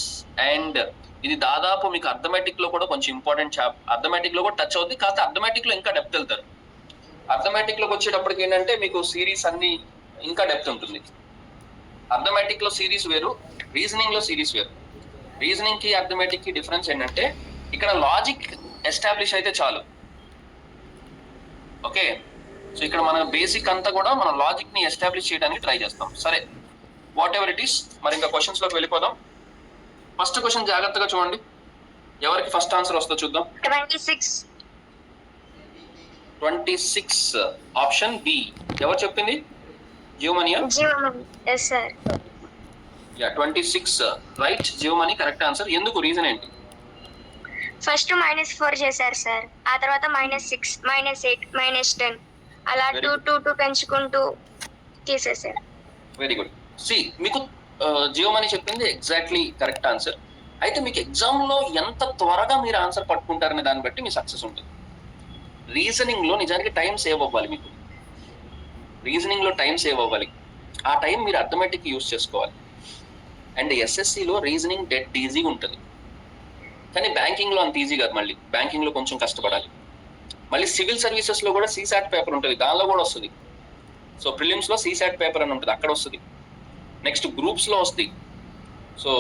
అండ్ ఇది దాదాపు మీకు అర్థమెటిక్ లో కూడా కొంచెం ఇంపార్టెంట్ అర్థమెటిక్ లో కూడా టచ్ అవుతుంది, కాకపోతే అర్థమెటిక్ లో ఇంకా డెప్త్ వెళ్తారు. అర్థమెటిక్ లోకి వచ్చేటప్పటికి ఏంటంటే మీకు సిరీస్ అన్ని ఇంకా డెప్త్ ఉంటుంది. అర్థమెటిక్ లో సిరీస్ వేరు, రీజనింగ్ లో సిరీస్ వేరు. రీజనింగ్ కి అర్థమెటిక్ కి డిఫరెన్స్ ఏంటంటే ఇక్కడ లాజిక్ ఎస్టాబ్లిష్ అయితే చాలు. ఓకే, సో ఇక్కడ మన బేసిక్ అంతా కూడా మన లాజిక్ ని ఎస్టాబ్లిష్ చేయడానికి ట్రై చేస్తాం. సరే, వాట్ ఎవర్ ఇట్ ఈస్. మరి ఇంకా క్వశ్చన్స్ లోకి వెళ్ళిపోదాం. ఫస్ట్ క్వశ్చన్ జాగ్రత్తగా చూడండి, ఎవరికి ఫస్ట్ ఆన్సర్ వస్తుందో చూద్దాం. 26 ఆప్షన్ బి. ఎవరు చెప్పింది? జియోమణియా? yes sir. Yeah, 26 right. జియోమణి కరెక్ట్ ఆన్సర్. ఎందుకు? రీజన్ ఏంటి? ఫస్ట్ -4 చేశారు సార్, ఆ తర్వాత -6, -8, -10 అలా Very 2 good. 2 2 పెంచుకుంటూ తీసేశారు. Very good. సి, మీకు జియోమణి చెప్పింది ఎగ్జాక్ట్లీ కరెక్ట్ ఆన్సర్. అయితే మీకు ఎగ్జామ్ లో ఎంత త్వరగా మీరు ఆన్సర్ పట్టుకుంటారనే దాన్ని బట్టి మీ సక్సెస్ ఉంటుంది. రీజనింగ్ లో నిజానికి టైం సేవ్ అవ్వాలి. మీకు రీజనింగ్ లో టైం సేవ్ అవ్వాలి. ఆ టైం మీరు అర్థమెటిక్ యూస్ చేసుకోవాలి. అండ్ ఎస్ఎస్సిలో రీజనింగ్ డెడ్ ఈజీగా ఉంటుంది, కానీ బ్యాంకింగ్ లో అంత ఈజీ కాదు. మళ్ళీ బ్యాంకింగ్ లో కొంచెం కష్టపడాలి. మళ్ళీ సివిల్ సర్వీసెస్ లో కూడా సీసాట్ పేపర్ ఉంటుంది, దానిలో కూడా వస్తుంది. సో ప్రిలిమ్స్ లో సీసాట్ పేపర్ అని ఉంటుంది, అక్కడ వస్తుంది. నెక్స్ట్ గ్రూప్స్ లో వస్తుంది. సో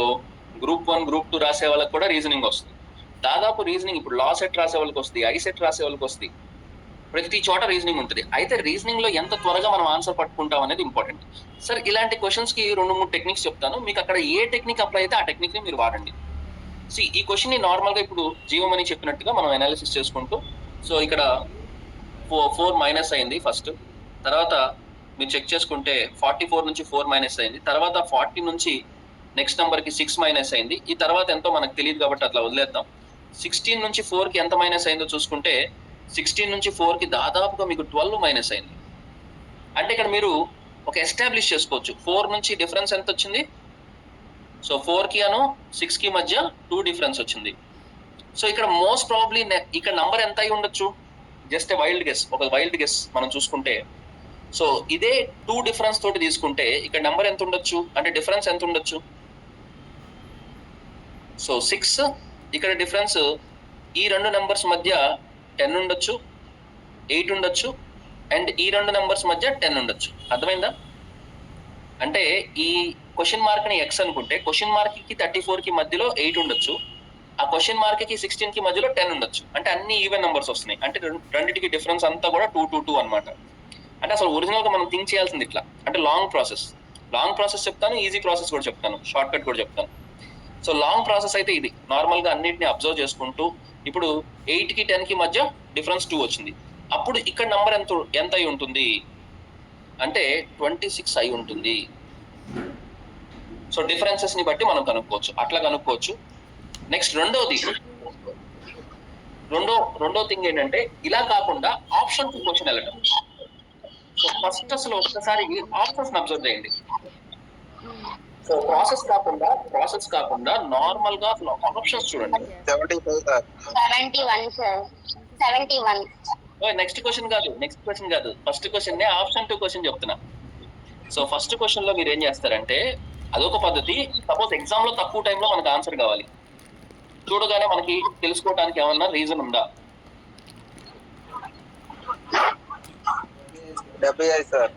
గ్రూప్ 1, గ్రూప్ 2 రాసే వాళ్ళకి కూడా రీజనింగ్ వస్తుంది. దాదాపు రీజనింగ్ ఇప్పుడు లా సెట్ రాసే వాళ్ళకి వస్తుంది, ఐ సెట్ రాసే వాళ్ళకి వస్తుంది. ప్రతి చోట రీజనింగ్ ఉంటుంది. అయితే రీజనింగ్ లో ఎంత త్వరగా మనం ఆన్సర్ పట్టుకుంటాం అనేది ఇంపార్టెంట్. సరే, ఇలాంటి క్వశ్చన్స్ కి 2-3 టెక్నిక్స్ చెప్తాను. మీకు అక్కడ ఏ టెక్నిక్ అప్లై అయితే ఆ టెక్నిక్ ని మీరు వాడండి. సి, ఈ క్వశ్చన్ ని నార్మల్ గా ఇప్పుడు జియోమణి చెప్పినట్టుగా మనం అనాలిసిస్ చేసుకుంటూ, సో ఇక్కడ 4 మైనస్ అయింది ఫస్ట్. తర్వాత మీరు చెక్ చేసుకుంటే 44 నుంచి 4 మైనస్ అయింది. తర్వాత 40 నుంచి నెక్స్ట్ నెంబర్ కి 6 మైనస్ అయింది. ఈ తర్వాత ఎంతో మనకు తెలియదు కాబట్టి అట్లా వదిలేద్దాం. 16 నుంచి 4 కి ఎంత మైనస్ అయిందో చూసుకుంటే 16 నుంచి 4 కి దాదాపుగా మీకు 12 మైనస్ అయింది. అంటే ఇక్కడ మీరు ఒక ఎస్టాబ్లిష్ చేసుకోవచ్చు 4 నుంచి డిఫరెన్స్ ఎంత వచ్చింది. సో 4 కి 6 కి మధ్య 2 డిఫరెన్స్ వచ్చింది. సో ఇక్కడ మోస్ట్ ప్రాబబ్లీ ఇక్కడ నంబర్ ఎంత అయి ఉండొచ్చు? జస్ట్ వైల్డ్ గెస్, ఒక వైల్డ్ గెస్ మనం చూసుకుంటే, సో ఇదే 2 డిఫరెన్స్ తోటి తీసుకుంటే ఇక్కడ నెంబర్ ఎంత ఉండొచ్చు, అంటే డిఫరెన్స్ ఎంత ఉండొచ్చు? సో 6, ఇక్కడ డిఫరెన్స్ ఈ 2 నెంబర్స్ మధ్య 10 ఉండొచ్చు, 8 ఉండొచ్చు, అండ్ ఈ 2 నెంబర్స్ మధ్య 10 ఉండొచ్చు. అర్థమైందా? అంటే ఈ క్వశ్చన్ మార్క్ ని ఎక్స్ అనుకుంటే క్వశ్చన్ మార్క్ కి 34 కి మధ్యలో 8 ఉండొచ్చు, ఆ క్వశ్చన్ మార్క్ కి 16 కి మధ్యలో 10 ఉండొచ్చు. అంటే అన్ని ఈవెన్ నెంబర్స్ వస్తున్నాయి. అంటే రెండింటికి డిఫరెన్స్ అంతా కూడా 2 2 2 అనమాట. అంటే అసలు ఒరిజినల్ గా మనం థింక్ చేయాల్సింది ఇట్లా. అంటే లాంగ్ ప్రాసెస్ చెప్తాను, ఈజీ ప్రాసెస్ కూడా చెప్తాను, షార్ట్ కట్ కూడా చెప్తాను. సో లాంగ్ ప్రాసెస్ అయితే ఇది నార్మల్ గా అన్నిటిని అబ్జర్వ్ చేసుకుంటూ, ఇప్పుడు 8 కి 10 కి మధ్య డిఫరెన్స్ 2 వచ్చింది. అప్పుడు ఇక్కడ నంబర్ ఎంత అయి ఉంటుంది అంటే 26 అయి ఉంటుంది. సో డిఫరెన్సెస్ ని బట్టి మనం కనుక్కోవచ్చు, అట్లా కనుక్కోవచ్చు. నెక్స్ట్ రెండో థింగ్ ఏంటంటే ఇలా కాకుండా ఆప్షన్ కి క్వశ్చన్ వెళ్ళటం. సో ఫస్ట్ అసలు ఒక్కసారి ఆప్షన్స్ అబ్జర్వ్ చేయండి. సో ప్రాసెస్ కాకుండా నార్మల్ గా ఆప్షన్స్ చూడండి. 71 సార్, 71. నెక్స్ట్ క్వశ్చన్ కాదు, ఫస్ట్ క్వశ్చన్ నే ఆప్షన్ 2 క్వశ్చన్ చెప్తున్నా. సో ఫస్ట్ క్వశ్చన్ లో మీరు ఏం చేస్తారంటే, అదొక పద్ధతి. సపోజ్ ఎగ్జామ్ లో తక్కువ టైంలో మనకు ఆన్సర్ కావాలి, చూడగానే మనకి తెలుసుకోవడానికి ఏమన్నా రీజన్ ఉందా? 75 సార్.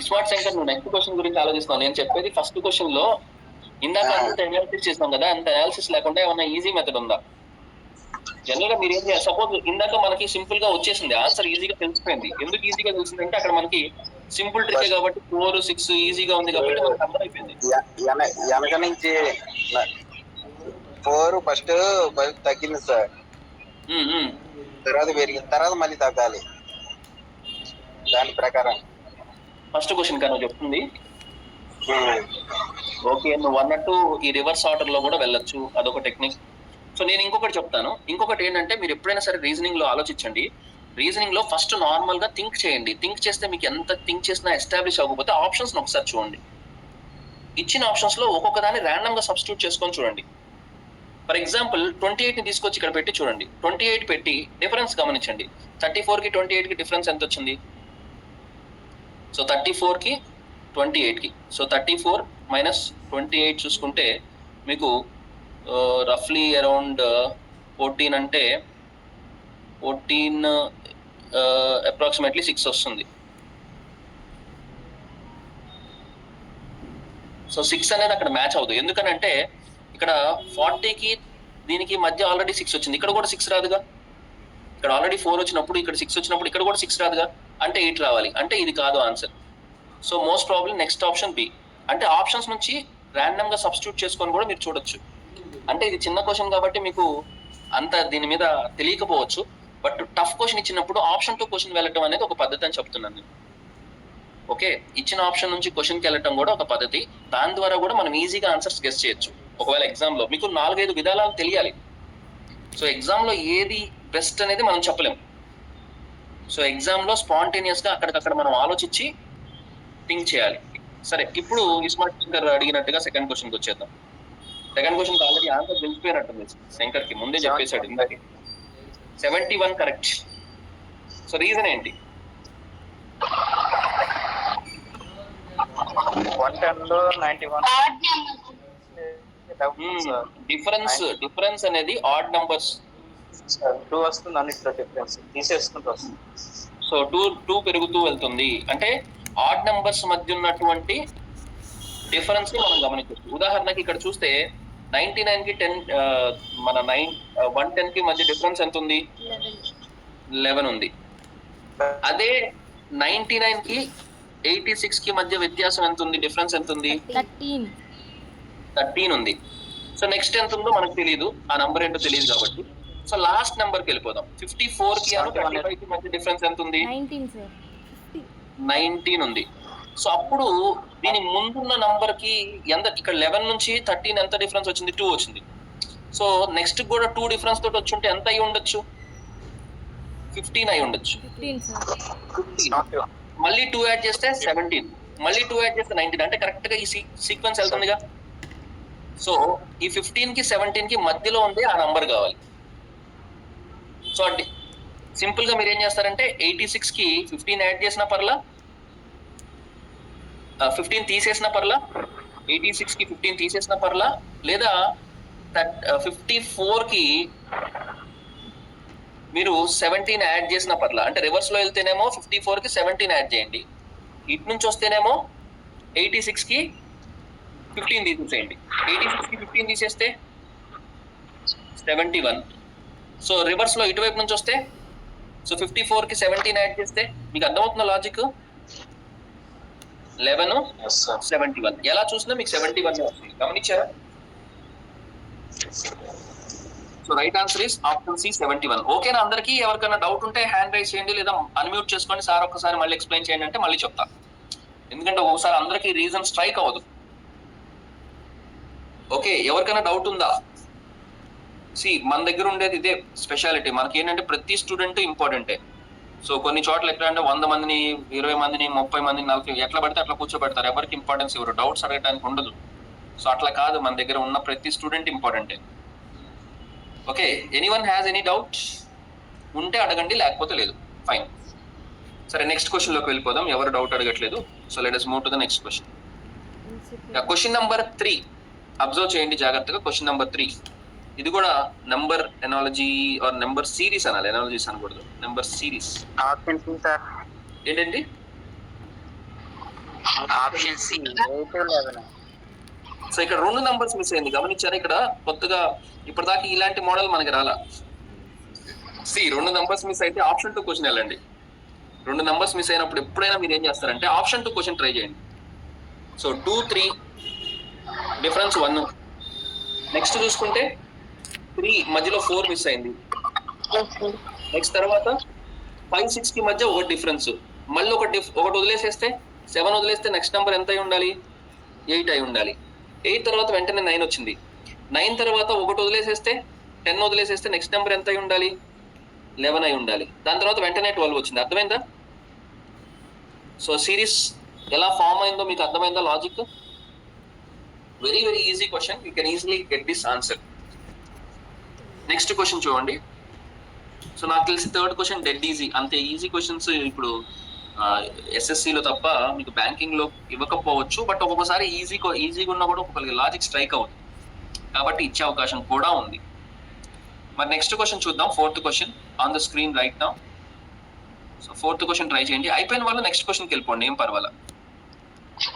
స్మార్ట్ సెంటర్, నువ్వు నెక్స్ట్ క్వశ్చన్ గురించి ఆలోచిస్తున్నావు. నేను చెప్పేది ఫస్ట్ క్వశ్చన్ లో ఇందాక అంత అనాలిసిస్ చేస్తాం కదా, అంత అనాలిసిస్ లేకుండా ఏమన్నా ఈజీ మెథడ్ ఉందా? జనరల్ గా మీరు ఏం చేయాలి, సపోజ్ ఇందాక మనకి సింపుల్ గా వచ్చేసింది, ఆన్సర్ ఈజీగా తెలిసిపోయింది. ఎందుకు ఈజీగా తెలిసిందంటే అక్కడ మనకి సింపుల్ ట్రిక్ కాబట్టి 4 6 ఈజీగా ఉంది కాబట్టి మనకు అర్థమైపోయింది. వెనక నుంచి 4 ఫస్ట్ తగ్గింది సార్, తర్వాత పెరిగింది, తర్వాత మళ్ళీ తగ్గాలి. దాని ప్రకారం ఫస్ట్ క్వశ్చన్ కన్నా చెప్తుంది. ఓకే, నువ్వు అన్నట్టు ఈ రివర్స్ ఆర్డర్ లో కూడా వెళ్ళొచ్చు, అదొక టెక్నిక్. సో నేను ఇంకొకటి చెప్తాను. ఇంకొకటి ఏంటంటే, మీరు ఎప్పుడైనా సరే రీజనింగ్ లో ఆలోచించండి. రీజనింగ్ లో ఫస్ట్ నార్మల్ గా థింక్ చేయండి. థింక్ చేస్తే మీకు ఎంత థింక్ చేసినా ఎస్టాబ్లిష్ అవ్వకపోతే ఆప్షన్స్ ఒకసారి చూడండి. ఇచ్చిన ఆప్షన్స్ లో ఒక్కొక్క దాన్ని ర్యాండమ్ గా సబ్స్టిట్యూట్ చేసుకొని చూడండి. ఫర్ ఎగ్జాంపుల్ 28 ని తీసుకొచ్చి ఇక్కడ పెట్టి చూడండి. 28 పెట్టి డిఫరెన్స్ గమనించండి. 34 కి 28 కి డిఫరెన్స్ ఎంత వచ్చింది? సో 34కి 28కి. సో 34 మైనస్ 28 చూసుకుంటే మీకు రఫ్లీ అరౌండ్ 14 అంటే 14 అప్రాక్సిమేట్లీ 6 వస్తుంది. సో 6 అనేది అక్కడ మ్యాచ్ అవుతుంది. ఎందుకనంటే ఇక్కడ 40కి దీనికి మధ్య ఆల్రెడీ 6 వచ్చింది, ఇక్కడ కూడా 6 రాదుగా. ఇక్కడ ఆల్రెడీ 4 వచ్చినప్పుడు ఇక్కడ 6 వచ్చినప్పుడు ఇక్కడ కూడా 6 రాదుగా, అంటే 8 రావాలి. అంటే ఇది కాదు answer. So most probably next option B. అంటే ఆప్షన్స్ నుంచి ర్యాండమ్ గా సబ్స్టిట్యూట్ చేసుకొని కూడా మీరు చూడొచ్చు. అంటే ఇది చిన్న క్వశ్చన్ కాబట్టి మీకు అంత దీని మీద తెలియకపోవచ్చు, బట్ టఫ్ క్వశ్చన్ ఇచ్చినప్పుడు ఆప్షన్ టు క్వశ్చన్ వెళ్ళటం అనేది ఒక పద్ధతి అని చెప్తున్నాను నేను. ఓకే, ఇచ్చిన ఆప్షన్ నుంచి క్వశ్చన్కి వెళ్ళటం కూడా ఒక పద్ధతి. దాని ద్వారా కూడా మనం ఈజీగా ఆన్సర్స్ గెస్ చేయొచ్చు. ఒకవేళ ఎగ్జామ్ లో మీకు 4-5 విధాలు తెలియాలి. సో ఎగ్జామ్ లో ఏది బెస్ట్ అనేది మనం చెప్పలేం. సో ఎగ్జామ్ లో స్పాంటేనియస్ గా అక్కడికక్కడ మనం ఆలోచించి థింక్ చేయాలి. సరే, ఇప్పుడు ఇస్మార్ట్ శంకర్ అడిగినట్టుగా సెకండ్ క్వశ్చన్కి వచ్చేద్దాం. సెకండ్ క్వశ్చన్ ఆల్రెడీ ఆన్సర్ తెలిసిపోయినట్టుంది శంకర్ కి, ముందే చెప్పేశాడు ఇందాకే. 71 కరెక్ట్. సో రీజన్ ఏంటి? 110 లో 91 డిఫరెన్స్ అనేది ఆడ్ నంబర్స్. 2 వస్తుంది అన్నిట్లో డిఫరెన్స్ తీసేసుకుంటూ వస్తుంది. సో 2 పెరుగుతూ వెళ్తుంది. అంటే ఆడ్ నంబర్స్ మధ్య ఉన్నటువంటి డిఫరెన్స్ ని మనం గమనించవచ్చు. ఉదాహరణకి ఇక్కడ చూస్తే 99 కి 10 మన 110 కి మధ్య డిఫరెన్స్ ఎంత ఉంది? 11 ఉంది. అదే 99 కి 86 కి మధ్య వ్యత్యాసం ఎంత ఉంది? డిఫరెన్స్ ఎంత ఉంది? 13 ఉంది. సో నెక్స్ట్ ఎంత ఉందో మనకు తెలియదు, ఆ నంబర్ ఏంటో తెలియదు కాబట్టి. సో లాస్ట్ నెంబర్ కి వెళ్ళిపోదాం. 54 కి 35 కి మధ్య డిఫరెన్స్ ఎంత ఉంది? 19 ఉంది. సో అప్పుడు దీని ముందున్న నంబర్ కి ఎంత? ఇక్కడ 11 నుంచి 13 ఎంత డిఫరెన్స్ వచ్చింది? 2 వచ్చింది. సో నెక్స్ట్ కూడా 2 డిఫరెన్స్ తోటి వచ్చి ఉంటే ఎంత అయి ఉండొచ్చు? 15 అయి ఉండొచ్చు. 15. మళ్ళీ 2 యాడ్ చేస్తే 17, మళ్ళీ 2 యాడ్ చేస్తే 19. అంటే కరెక్ట్ గా ఈ సీక్వెన్స్ వెళ్తుందిగా. సో ఈ 15 కి 17 కి మధ్యలో ఉంది ఆ నంబర్ కావాలి. సో అంటే సింపుల్ గా మీరు ఏం చేస్తారంటే 86 కి 15 యాడ్ చేసిన పర్లా, 15 తీసేసిన పర్లా, 86 కి 15 తీసేసిన పర్లా, లేదా 54 కి మీరు 17 యాడ్ చేసిన పర్లా. అంటే రివర్స్ లో వెళ్తేనేమో 54 కి 17 యాడ్ చేయండి, ఇటు నుంచి వస్తేనేమో 86 కి 15 తీసేసేయండి. 86 కి 15 తీసేస్తే 71. సో రివర్స్ లో ఇటువైపు నుంచి వస్తే సో 54 కి 17 యాడ్ చేస్తే మీకు అర్థమవుతున్న లాజిక్. 11 71 ఎలా చూసినా మీకు 71 వస్తుంది. గమనించారా? So right answer is option C 71. ఓకేనా అందరికి? ఎవరికైనా డౌట్ ఉంటే హ్యాండ్ రైజ్ చేయండి, లేదా అన్మ్యూట్ చేసుకోండి. సార్ ఒక్కసారి మళ్ళీ ఎక్స్ప్లెయిన్ చేయండి అంటే మళ్ళీ చెప్తా. ఎందుకంటే ఒకసారి అందరికి రీజన్ స్ట్రైక్ అవ్వదు. ఓకే, ఎవరికైనా డౌట్ ఉందా? మన దగ్గర ఉండేది ఇదే స్పెషాలిటీ. మనకి ఏంటంటే ప్రతి స్టూడెంట్ ఇంపార్టెంటే. సో కొన్ని చోట్ల ఎట్లా అంటే 100 మందిని 20 మందిని 30 మందిని 40 ఎట్లా పడితే అట్లా కూర్చోబెడతారు. ఎవరికి ఇంపార్టెన్స్ ఇవ్వరు, డౌట్స్ అడగడానికి ఉండదు. సో అట్లా కాదు, మన దగ్గర ఉన్న ప్రతి స్టూడెంట్ ఇంపార్టెంటే. Okay, anyone has any doubt ఉంటే అడగండి, లేకపోతే లేదు. ఫైన్. సరే, నెక్స్ట్ క్వశ్చన్ లోకి వెళ్ళిపోదాం. ఎవరు డౌట్ అడగట్లేదు. So let us move to the next question. Question number 3 observe చేయండి జాగ్రత్తగా. క్వశ్చన్ నెంబర్ 3 ఇది కూడా number analogy or number series అనాలి, ఎనాలజీస్ అనకూడదు, నెంబర్ సిరీస్. ఏంటండి? Option C 811. సో ఇక్కడ 2 నంబర్స్ మిస్ అయింది, గమనించారా? ఇక్కడ కొత్తగా ఇప్పటిదాకా ఇలాంటి మోడల్ మనకి రాలా. 2 నంబర్స్ మిస్ అయితే ఆప్షన్ 2 క్వశ్చన్ వెళ్ళండి. 2 నంబర్స్ మిస్ అయినప్పుడు ఎప్పుడైనా మీరు ఏం చేస్తారంటే ఆప్షన్ 2 క్వశ్చన్ ట్రై చేయండి. So 2 3 difference 1. నెక్స్ట్ చూసుకుంటే 3 మధ్యలో 4 మిస్ అయింది. నెక్స్ట్ తర్వాత 5 6 కి మధ్య ఒక డిఫరెన్స్, మళ్ళీ ఒకటి వదిలేసేస్తే 7 వదిలేస్తే నెక్స్ట్ నెంబర్ ఎంత అయి ఉండాలి? 8 అయి ఉండాలి. 8 తర్వాత వెంటనే 9 వచ్చింది. 9 తర్వాత ఒకటి వదిలేసేస్తే 10 వదిలేసేస్తే నెక్స్ట్ నెంబర్ ఎంత అయి ఉండాలి? 11 అయి ఉండాలి. దాని తర్వాత వెంటనే 12 వచ్చింది. అర్థమైందా? సో సిరీస్ ఎలా ఫామ్ అయిందో మీకు అర్థమైందా logic? Very very easy question, you can easily get this answer. Next question చూడండి. సో నాకు తెలిసి థర్డ్ క్వశ్చన్ డెడ్ ఈజీ. అంతే ఈజీ క్వశ్చన్స్ ఇప్పుడు ఎస్ఎస్సిలో తప్ప మీకు బ్యాంకింగ్ లో ఇవ్వకపోవచ్చు, బట్ ఒక్కొక్కసారి ఈజీగా ఉన్నా కూడా ఒక్కొక్కరికి లాజిక్ స్ట్రైక్ అవుతుంది, కాబట్టి ఇచ్చే అవకాశం కూడా ఉంది. మరి నెక్స్ట్ క్వశ్చన్ చూద్దాం. 4th question on the screen right now. So 4th question try చేయండి. అయిపోయిన వాళ్ళు నెక్స్ట్ క్వశ్చన్కి వెళ్ళిపోండి, ఏం పర్వాలా.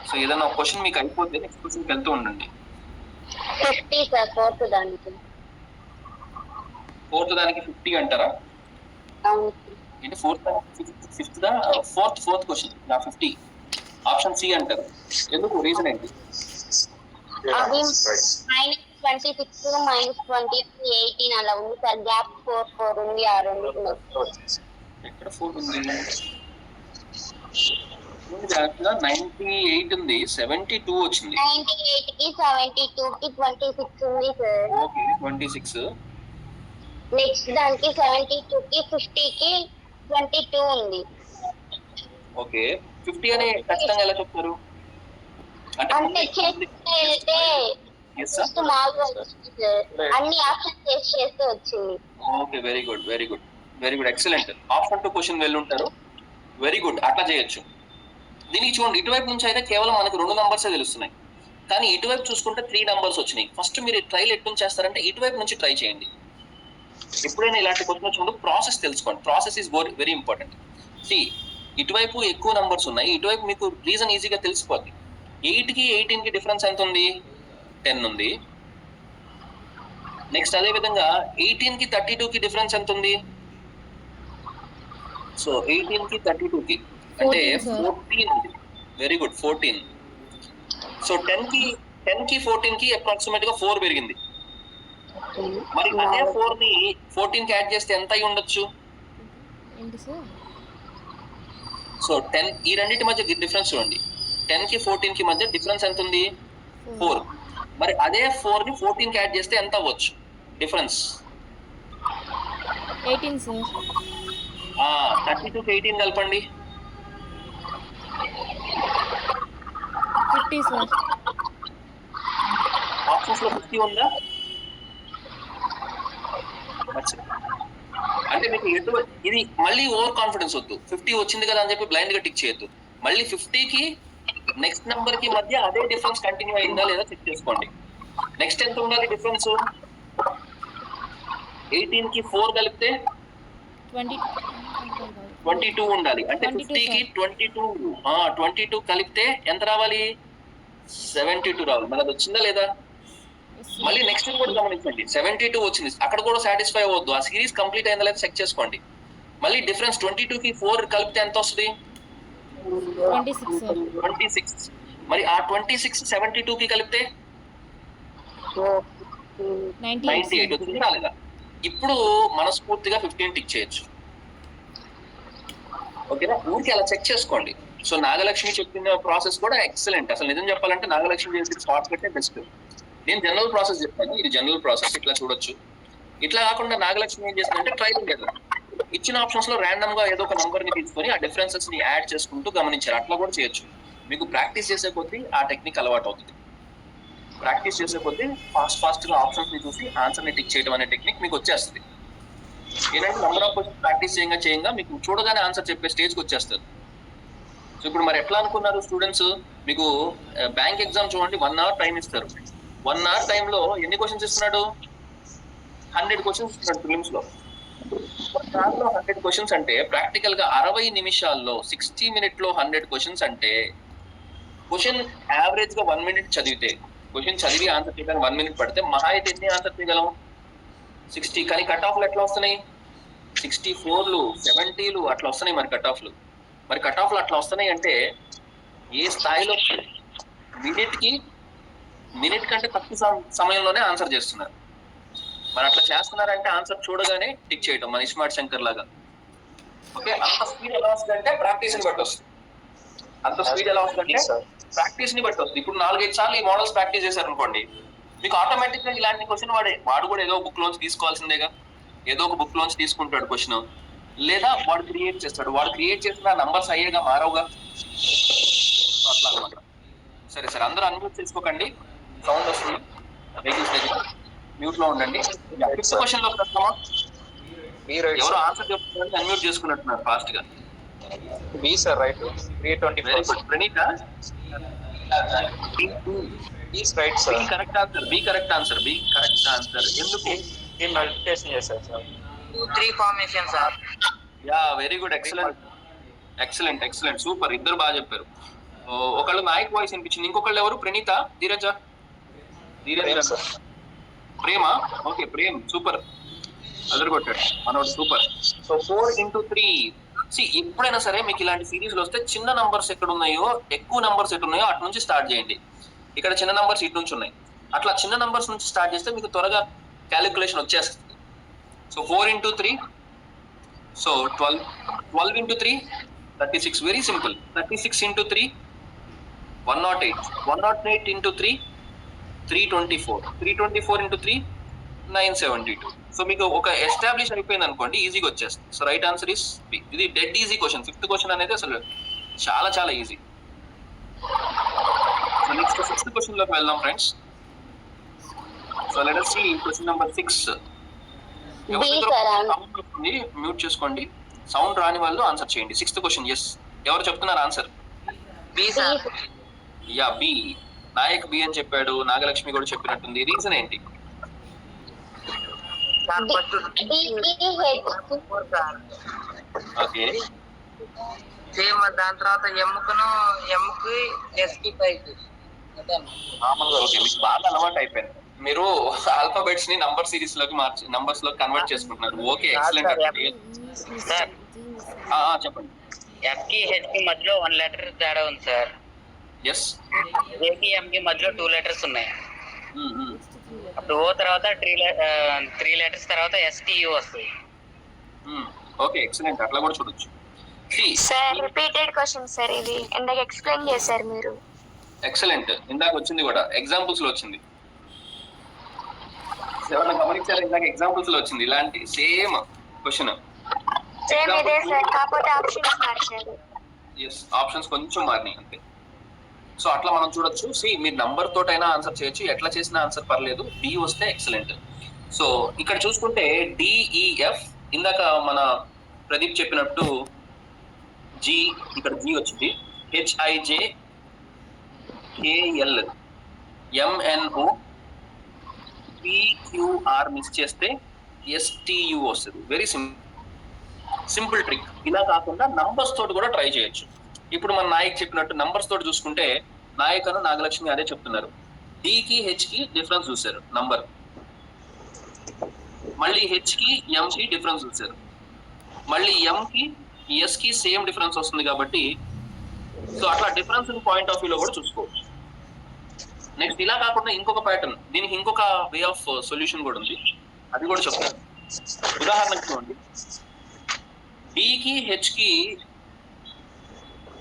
సో ఏదైనా ఒక క్వశ్చన్ మీకు అయిపోతే నెక్స్ట్ క్వశ్చన్కి వెళ్తూ ఉండండి. 50 సార్ ఫోర్త్ దానికి. 4th దానికి 50 అంటారా? అవును. అంటే 4th క్వశ్చన్ నా 50 ఆప్షన్ సి అంటారు. ఎందుకు, రీజన్ ఏంటి? అది -26 -20 18 అలా ఉంది సార్. గ్యాప్ 4 ఉంది, ఆ రెండింటిలో. ఎక్కడ 4 ఉంది? 98 ఉంది, 72 వచ్చింది. 98 కి 72 కి 26 ఉంది సార్. ఓకే 26. నెక్స్ట్ దానికి 72 కి 50 కి 22 ఉంది. ఓకే 50 అనే ఖచ్చితంగా ఎలా చెప్తారు? అంటే చేస్తే Yes, sir. just మామూలుగా వచ్చింది సార్. అన్ని ఆప్షన్స్ చేస్తే వచ్చింది. Okay very good excellent. Option 2 question వెళ్ళి ఉంటారు. వెరీ గుడ్, అట్లా చేయొచ్చు. దీనికి చూడండి, ఇటువైపు నుంచి అయితే కేవలం మనకు 2 నంబర్సే తెలుస్తున్నాయి, కానీ ఇటువైపు చూసుకుంటే 3 నంబర్స్ వచ్చినాయి. ఫస్ట్ మీరు ట్రైల్ ఎట్టు చేస్తారంటే ఇటువైపు నుంచి ట్రై చేయండి. ఎప్పుడైనా ఇలాంటి క్వశ్చన్ వచ్చినప్పుడు ప్రాసెస్ తెలుసుకోండి. Process is very important. See ఇటువైపు ఎక్కువ నంబర్స్ ఉన్నాయి, ఇటువైపు మీకు రీజన్ ఈజీగా తెలిసిపోద్ది. 8 కి 18 కి డిఫరెన్స్ ఎంత ఉంది? 10 ఉంది. నెక్స్ట్ అదే విధంగా 18 కి 32 కి డిఫరెన్స్ ఎంత ఉంది? సో 18 కి 32 కి అంటే 14 ఉంది. Very good 14. సో 10 కి 14 కి అప్రాక్సిమేట్ గా 4 పెరిగింది. మరి అదే 4 ని 14 కి యాడ్ చేస్తే ఎంత అయి ఉండొచ్చు? సో 10 ఈ రెండింటి మధ్య డిఫరెన్స్ చూడండి. 10 కి 14 కి మధ్య డిఫరెన్స్ ఎంత ఉంది? 4. మరి అదే 4 ని 14 కి యాడ్ చేస్తే ఎంత అవ్వచ్చు డిఫరెన్స్? 18 సార్. 32 కి 18 కలపండి. 50 సార్. ఆప్షన్స్ లో 50 ఉందా? అంటే మీకు ఇది మళ్ళీ ఓవర్ కాన్ఫిడెన్స్ వద్దు. 50 వచ్చింది కదా అని చెప్పి బ్లైండ్ గా టిక్ చేయొద్దు. మళ్ళీ 50 కి నెక్స్ట్ నెంబర్ కి మధ్య అదే డిఫరెన్స్ కంటిన్యూ అయిందా లేదా చెక్ చేసుకోండి. నెక్స్ట్ ఎంత ఉండాలి డిఫరెన్స్? 18 కి 4 కలిపితే 22 ఉండాలి. అంటే 50 కి 22 కలిపితే ఎంత రావాలి? 72 రావాలి. మరి అది వచ్చిందా లేదా? మళ్ళీ నెక్స్ట్ కూడా గమనించండి, 72 వచ్చింది. అక్కడ కూడా సాటిస్ఫై అవ్వద్దు, ఆ సిరీస్ కంప్లీట్ అయిందా లేదా చెక్ చేసుకోండి. మళ్ళీ డిఫరెన్స్ 22 కి 4 కలిపితే ఎంత వస్తుంది? 26. మరి ఆ 26 72 కి కలిపితే 98 వచ్చింది రాలేదా? ఇప్పుడు మనస్ఫూర్తిగా 15 టిక్ చేయొచ్చు. ఓకేనా? ఊరికి అలా చెక్ చేసుకోండి. సో నాగలక్ష్మి చెప్పిన ప్రాసెస్ కూడా ఎక్సలెంట్. అసలు నిజం చెప్పాలంటే నాగలక్ష్మి చేసిన షార్ట్ కట్టే బెస్ట్. నేను జనరల్ ప్రాసెస్ చెప్తాను, ఇది జనరల్ ప్రాసెస్, ఇట్లా చూడొచ్చు. ఇట్లా కాకుండా నాగలక్ష్మి ఏం చేస్తుందంటే ట్రైలింగ్ కదా, ఇచ్చిన ఆప్షన్స్ లో ర్యాండమ్ గా ఏదో ఒక నంబర్ ని తీసుకొని ఆ డిఫరెన్సెస్ ని యాడ్ చేసుకుంటూ గమనించారు. అట్లా కూడా చేయొచ్చు. మీకు ప్రాక్టీస్ చేసే కొద్దీ ఆ టెక్నిక్ అలవాటు అవుతుంది. ప్రాక్టీస్ చేసే కొద్దీ ఫాస్ట్ గా ఆప్షన్స్ ని చూసి ఆన్సర్ ని టిక్ చేయడం అనే టెక్నిక్ మీకు వచ్చేస్తుంది. ఏంటంటే నెంబర్ ఆఫ్ క్వశ్చన్స్ ప్రాక్టీస్ చేయంగా మీకు చూడగానే ఆన్సర్ చెప్పే స్టేజ్కి వచ్చేస్తుంది. సో ఇప్పుడు మరి ఎట్లా అనుకున్నారు స్టూడెంట్స్? మీకు బ్యాంక్ ఎగ్జామ్ చూడండి, 1 hour టైం ఇస్తారు. 1 hour టైంలో ఎన్ని క్వశ్చన్స్ ఇస్తున్నాడు? 100 క్వశ్చన్స్ ఇస్తున్నాడు ప్రిలిమ్స్ లో. 100 క్వశ్చన్స్ అంటే ప్రాక్టికల్ గా 60 నిమిషాల్లో 60 minutes లో 100 క్వశ్చన్స్ అంటే క్వశ్చన్ యావరేజ్ గా 1 minute చదివితే, క్వశ్చన్ చదివి ఆన్సర్ చేయడానికి 1 minute పడితే మహా అయితే ఎన్ని ఆన్సర్ చేయగలం? 60. కానీ కట్ ఆఫ్లు ఎట్లా వస్తున్నాయి? 64లు 70లు అట్లా వస్తున్నాయి. మరి కట్ ఆఫ్లు అట్లా వస్తున్నాయి అంటే ఏ స్థాయిలో? మినిట్ కంటే తక్కువ సమయంలోనే ఆన్సర్ చేస్తున్నారు. మరి అట్లా చేస్తున్నారంటే ఆన్సర్ చూడగానే టిక్ చేయటం, మన ఇస్మార్ట్ శంకర్ లాగా. ఓకే, అంత స్పీడ్ ఎలా వస్తుందంటే ప్రాక్టీస్ ని బట్టి వస్తుంది. ప్రాక్టీస్ ని బట్టి వస్తుంది. ఇప్పుడు 4-5 సార్లు ఈ మోడల్స్ ప్రాక్టీస్ చేశారు అనుకోండి, మీకు ఆటోమేటిక్ గా ఇలాంటి క్వశ్చన్ వాడు కూడా ఏదో బుక్ లోంచి తీసుకోవాల్సిందేగా. ఏదో ఒక బుక్ లోంచి తీసుకుంటాడు క్వశ్చన్, లేదా వాడు క్రియేట్ చేస్తాడు. వాడు క్రియేట్ చేసిన నంబర్స్ అయ్యేగా మారవుగా. అట్లా అనమాట. సరే అందరూ అన్మ్యూట్ చేసుకోకండి, సౌండ్ వస్తుంది. వెహికల్స్ దగ్గర మ్యూట్ లో ఉండండి. ఫిఫ్త్ క్వశ్చన్ లోకి వస్తామా? ఎవరు ఆన్సర్ చెప్తున్నారు అన్మ్యూట్ చేసుకున్నట్టున్నారు ఫాస్ట్ గా. B sir right very 324 good Praneetha. Is right sir. Correct answer, B correct answer, B correct answer. ఎందుకు? ఈ మల్టిప్లికేషన్ చేశారు sir. 2-3 formation sir. Yeah very good, excellent excellent excellent, super, ఇద్దరు బాగా చెప్పారు. ఒకళ్ళు నాయక్ వాయిస్ వినిపించింది, ఇంకొకళ్ళు ఎవరు? Praneetha, Dheeraja, Dheeraja, sir. Prema. Okay Prem, super, అదర్ కొట్టాడు మనోడు, సూపర్. So 4 into 3. ఎప్పుడైనా సరే మీకు ఇలాంటి సిరీస్లు వస్తే చిన్న నంబర్స్ ఎక్కడ ఉన్నాయో, ఎక్కువ నంబర్స్ ఎక్కడ ఉన్నాయో అటు నుంచి స్టార్ట్ చేయండి. ఇక్కడ చిన్న నంబర్స్ ఇటు నుంచి ఉన్నాయి, అట్లా చిన్న నంబర్స్ నుంచి స్టార్ట్ చేస్తే మీకు త్వరగా క్యాలిక్యులేషన్ వచ్చేస్తుంది. So 4 into 3, so 12 into 3 36, very simple. 36 into 3 108, 108 into 3 324, 324 into 3 972. So మీకు ఒక ఎస్టాబ్లిష్ అయిపోయింది అనుకోండి, ఈజీగా వచ్చేస్తుంది. So right answer is B. ఇది dead easy question, 5th question అనేది అసలు చాలా చాలా easy. So next 6th question లోకి వెళ్దాం friends. So let us see question number 6. Mute చేసుకోండి, సౌండ్ రాని వాళ్ళు ఆన్సర్ చేయండి. 6th question. ఎస్, ఎవరు చెప్తున్నారు answer? B sir. Yeah B. Nayak B అని చెప్పాడు, నాగలక్ష్మి కూడా చెప్పినట్టుంది. రీజన్ ఏంటి? సార్ ఫస్ట్ ఓకే, సేమ్ దాని తర్వాత ఎమ్కి ఎస్కి పైకి మామూలుగా ఓకే, మీకు బాగా అలవాటు అయిపోయింది. మీరు ఆల్ఫాబెట్స్ ని నంబర్ సిరీస్ లోకి మార్చి నంబర్స్ లో కన్వర్ట్ చేసుకుంటున్నారు. Okay, excellent. సార్ చెప్పండి. ఎఫ్ కి హెచ్ కి మధ్యలో 1 లెటర్ తేడా ఉంది సార్. ఎస్. ఏ కి ఎం కి మధ్యలో 2 లెటర్స్ ఉన్నాయి. అప్పుడు ఓ తర్వాత 3 లెటర్స్ తర్వాత ఎస్టియు వస్తుంది. ఓకే, ఎక్సలెంట్, అట్లా కూడా చూడొచ్చు. సార్ రిపీటెడ్ క్వశ్చన్ సార్, ఇది ఇందాక ఎక్స్ప్లెయిన్ చేశారు మీరు. ఎక్సలెంట్, ఇందాక వచ్చింది కూడా ఎగ్జాంపుల్స్ లో వచ్చింది. ఎవరైనా గమనించారు? ఇందాక ఎగ్జాంపుల్స్ లో వచ్చింది ఇలాంటి సేమ్ క్వశ్చన్. సేమ్ ఇదే సార్, కాకపోతే ఆప్షన్స్ మార్చారు. ఎస్, ఆప్షన్స్ కొంచెం మారినాయి అంతే. సో అట్లా మనం చూడొచ్చు. మీరు నంబర్ తోటైనా ఆన్సర్ చేయొచ్చు, ఎట్లా చేసిన ఆన్సర్ పర్లేదు. డి వస్తే ఎక్సలెంట్. సో ఇక్కడ చూసుకుంటే డిఈఎఫ్, ఇందాక మన ప్రదీప్ చెప్పినట్టు జి, ఇక్కడ జి వచ్చింది. HIJ KL MNO PQR miss చేస్తే ఎస్టియు వస్తుంది. Very simple trick. ఇలా కాకుండా నంబర్స్ తోటి కూడా ట్రై చేయొచ్చు. ఇప్పుడు మన నాయక్ చెప్పినట్టు నంబర్స్ తోటి చూసుకుంటే, నాయక్ అను నాగలక్ష్మి అదే చెప్తున్నారు. డికి హెచ్ కి డిఫరెన్స్ చూసారు నంబర్, మళ్ళీ హెచ్ కి ఎం కి డిఫరెన్స్ చూసారు, మళ్ళీ ఎం కి ఎస్ కి సేమ్ డిఫరెన్స్ వస్తుంది కాబట్టి, సో అట్లా డిఫరెన్స్ పాయింట్ ఆఫ్ వ్యూలో కూడా చూసుకోవచ్చు. నెక్స్ట్ ఇలా కాకుండా ఇంకొక ప్యాటర్న్, దీనికి ఇంకొక వే ఆఫ్ సొల్యూషన్ కూడా ఉంది, అది కూడా చెప్తాను. ఉదాహరణకు చూడండి, డికి హెచ్ కి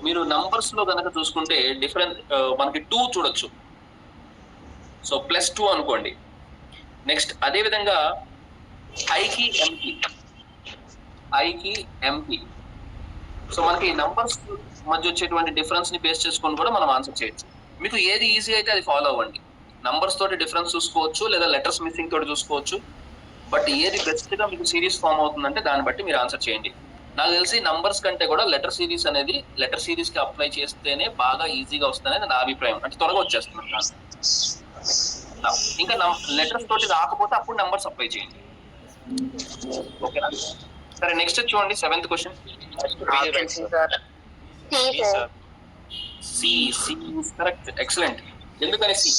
మీరు నంబర్స్ లో కనుక చూసుకుంటే డిఫరెంట్ మనకి 2 చూడొచ్చు. సో +2 అనుకోండి. నెక్స్ట్ అదే విధంగా ఐకి ఎంకి, సో మనకి నంబర్స్ మధ్య వచ్చేటువంటి డిఫరెన్స్ ని బేస్ చేసుకొని కూడా మనం ఆన్సర్ చేయొచ్చు. మీకు ఏది ఈజీ అయితే అది ఫాలో అవ్వండి. నంబర్స్ తోటి డిఫరెన్స్ చూసుకోవచ్చు, లేదా లెటర్స్ మిస్సింగ్ తోటి చూసుకోవచ్చు. బట్ ఏది బెస్ట్ గా మీకు సిరీస్ ఫామ్ అవుతుందంటే దాన్ని బట్టి మీరు ఆన్సర్ చేయండి. నాకు తెలిసి నంబర్స్ కంటే కూడా లెటర్ సిరీస్ అనేది లెటర్ సిరీస్ కి అప్లై చేస్తేనే బాగా ఈజీగా వస్తుందని నా అభిప్రాయం. అంటే త్వరగా వచ్చేస్తుంది. ఇంకా లెటర్స్ తోటి రాకపోతే అప్పుడు నంబర్స్ అప్లై చేయండి. ఓకేనా? సరే, నెక్స్ట్ చూడండి 7th question. C. C correct, excellent. ఎందుకని సి?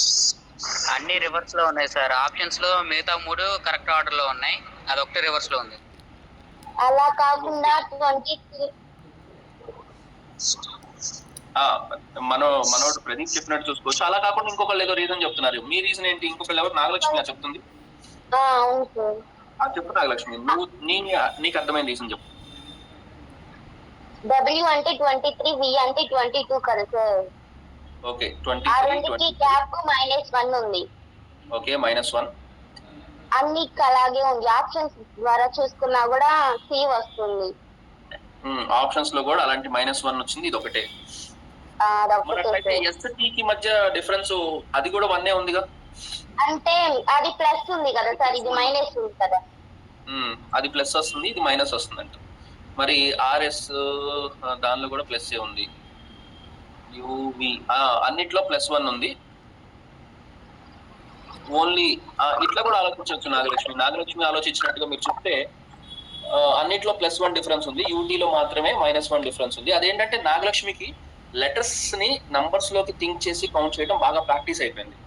అన్ని రివర్స్ లో ఉన్నాయి సార్. ఆప్షన్స్ లో మిగతా 3 కరెక్ట్ ఆర్డర్ లో ఉన్నాయి, అదొకటి రివర్స్ లో ఉంది. అలా కాకుండా 23 మనోడు ప్రదీప్ చెప్పినట్టు చూసుకోవచ్చు. అలా కాకుండా ఇంకొకళ్ళు ఏదో రీజన్ చెప్తున్నారు. మీ రీజన్ ఏంటి? ఇంకొకళ్ళు ఎవరు? నాగలక్ష్మి చెప్తుంది. అవును సార్. చెప్పు నాగలక్ష్మి, నువ్వు నీకు అర్థమైన రీజన్ చెప్పు. W అంటే 23, V అంటే 22 కదా సార్. ఓకే, ఆ రెండుకి గ్యాప్ -1 ఉంది. ఓకే, -1. అన్నిటికి అలాగే ఉంది. ఆప్షన్స్ ద్వారా చూసుకున్నా కూడా సి వస్తుంది. ఆప్షన్స్ లో కూడా అలాంటి -1 వచ్చింది. ఇది ఒకటే. ఎస్ టీ కి మధ్య డిఫరెన్స్ అది కూడా 1 ఉందిగా. అంటే అది ప్లస్ ఉంది కదా సార్, ఇది మైనస్ ఉంది కదా. అది ప్లస్ వస్తుంది, ఇది మైనస్ వస్తుంది అంట. మరి ఆర్ఎస్ దానిలో కూడా ప్లస్ ఏ ఉంది. యువి అన్నిట్లో +1 ఉంది. ఓన్లీ ఇట్లా కూడా ఆలోచించవచ్చు నాగలక్ష్మి ఆలోచించినట్టుగా మీరు చెప్తే అన్నిట్లో +1 డిఫరెన్స్ ఉంది, యూటీలో మాత్రమే -1 డిఫరెన్స్ ఉంది. అదేంటంటే నాగలక్ష్మికి లెటర్స్ ని నంబర్స్ లోకి థింక్ చేసి కౌంట్ చేయడం బాగా ప్రాక్టీస్ అయిపోయింది.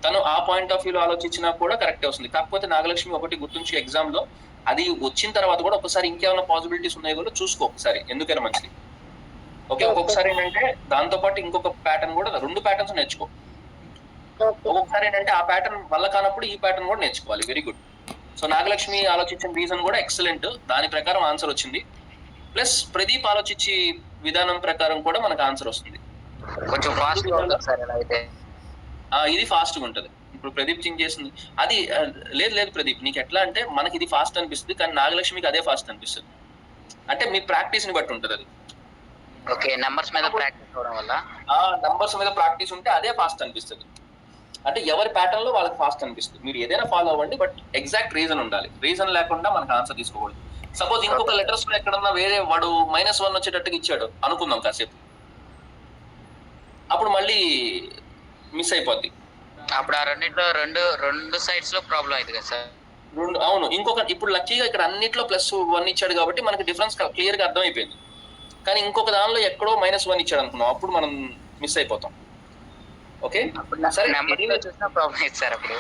తను ఆ పాయింట్ ఆఫ్ వ్యూలో ఆలోచించినా కూడా కరెక్టే వస్తుంది. కాకపోతే నాగలక్ష్మి ఒకటి గుర్తుంచి ఎగ్జామ్ లో అది వచ్చిన తర్వాత కూడా ఒకసారి ఇంకేమైనా పాసిబిలిటీస్ ఉన్నాయో కూడా చూసుకో ఒకసారి, ఎందుకైనా మంచిది. ఓకే, ఒక్కొక్కసారి ఏంటంటే దాంతో పాటు ఇంకొక ప్యాటర్న్ కూడా 2 ప్యాటర్న్స్ నేర్చుకో. ఒక్కొక్కసారి ఏంటంటే ఆ ప్యాటర్న్ వల్ల కానప్పుడు ఈ ప్యాటర్న్ కూడా నేర్చుకోవాలి. Very good. సో నాగలక్ష్మి ఆలోచించిన రీజన్ కూడా ఎక్సలెంట్, దాని ప్రకారం ఆన్సర్ వచ్చింది. ప్లస్ ప్రదీప్ ఆలోచించి విధానం ప్రకారం కూడా మనకు ఆన్సర్ వస్తుంది. కొంచెం ఫాస్ట్ గా ఉంటుంది సార్ ఇలా అయితే. ఇది ఫాస్ట్ గా ఉంటది. ఇప్పుడు ప్రదీప్ థింక్ చేసింది అది లేదు ప్రదీప్, నీకు ఎట్లా అంటే మనకి ఇది ఫాస్ట్ అనిపిస్తుంది, కానీ నాగలక్ష్మికి అదే ఫాస్ట్ అనిపిస్తుంది. అంటే మీ ప్రాక్టీస్ ని బట్టి ఉంటది అది. ఓకే, నంబర్స్ మీద ప్రాక్టీస్ అవడం వల్ల నంబర్స్ మీద ప్రాక్టీస్ ఉంటే అదే ఫాస్ట్ అనిపిస్తుంది. అంటే ఎవరి ప్యాటర్న్ లో వాళ్ళకి ఫాస్ట్ అనిపిస్తుంది. మీరు ఏదైనా ఫాలో అవ్వండి, బట్ ఎగ్జాక్ట్ రీజన్ ఉండాలి. రీజన్ లేకుండా మనకు ఆన్సర్ తీసుకోకూడదు. సపోజ్ ఇంకొక లెటర్స్ లో ఎక్కడన్నా వేరే వాడు -1 వచ్చేటట్టుగా ఇచ్చాడు అనుకుందాం కాసేపు, అప్పుడు మళ్ళీ మిస్ అయిపోద్ది. అప్పుడు ఆ రెండిట్లో రెండు సైడ్స్ లో ప్రాబ్లం అయింది కదా సార్. అవును, ఇంకొక ఇప్పుడు లక్కీగా ఇక్కడ అన్నిట్లో +1 ఇచ్చాడు కాబట్టి మనకి డిఫరెన్స్ క్లియర్ గా అర్థమైపోయింది. కానీ ఇంకొక దానిలో ఎక్కడో -1 ఇచ్చాడు అనుకున్నాం, అప్పుడు మనం మిస్ అయిపోతాం. ఓకే సరే, చూసిన ప్రాబ్లం అయింది సార్ అప్పుడు.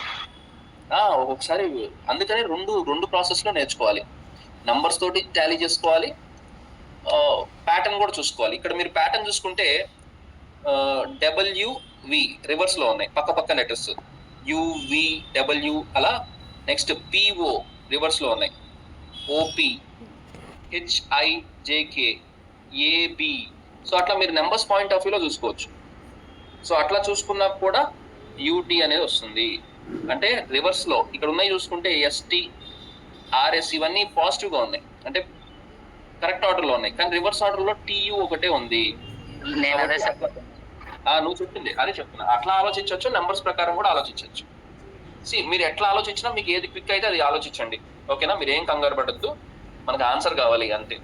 ఒక్కొక్కసారి అందుకని రెండు ప్రాసెస్ లో నేర్చుకోవాలి. నంబర్స్ తోటి టాలీ చేసుకోవాలి, ప్యాటర్న్ కూడా చూసుకోవాలి. ఇక్కడ మీరు ప్యాటర్న్ చూసుకుంటే WV రివర్స్ లో ఉన్నాయి, పక్క లెటర్స్ UVW అలా. నెక్స్ట్ PO రివర్స్ లో ఉన్నాయి, OP HIJK AB. సో అట్లా మీరు నెంబర్స్ పాయింట్ ఆఫ్ వ్యూలో చూసుకోవచ్చు. సో అట్లా చూసుకున్నా కూడా UT అనేది వస్తుంది. అంటే రివర్స్ లో ఇక్కడ ఉన్నాయి చూసుకుంటే ST RS ఇవన్నీ పాజిటివ్ గా ఉన్నాయి, అంటే కరెక్ట్ ఆర్డర్ లో ఉన్నాయి. కానీ రివర్స్ ఆర్డర్ లో TU ఒకటే ఉంది. నేను అదే సార్ నువ్వు చెప్పింది అదే చెప్తున్నా. అట్లా ఆలోచించవచ్చు, నెంబర్స్ ప్రకారం కూడా ఆలోచించవచ్చు. మీరు ఎట్లా ఆలోచించినా మీకు ఏది క్విక్ అయితే అది ఆలోచించండి. ఓకేనా, మీరు ఏం కంగారు పడద్దు, మనకు ఆన్సర్ కావాలి అంతే.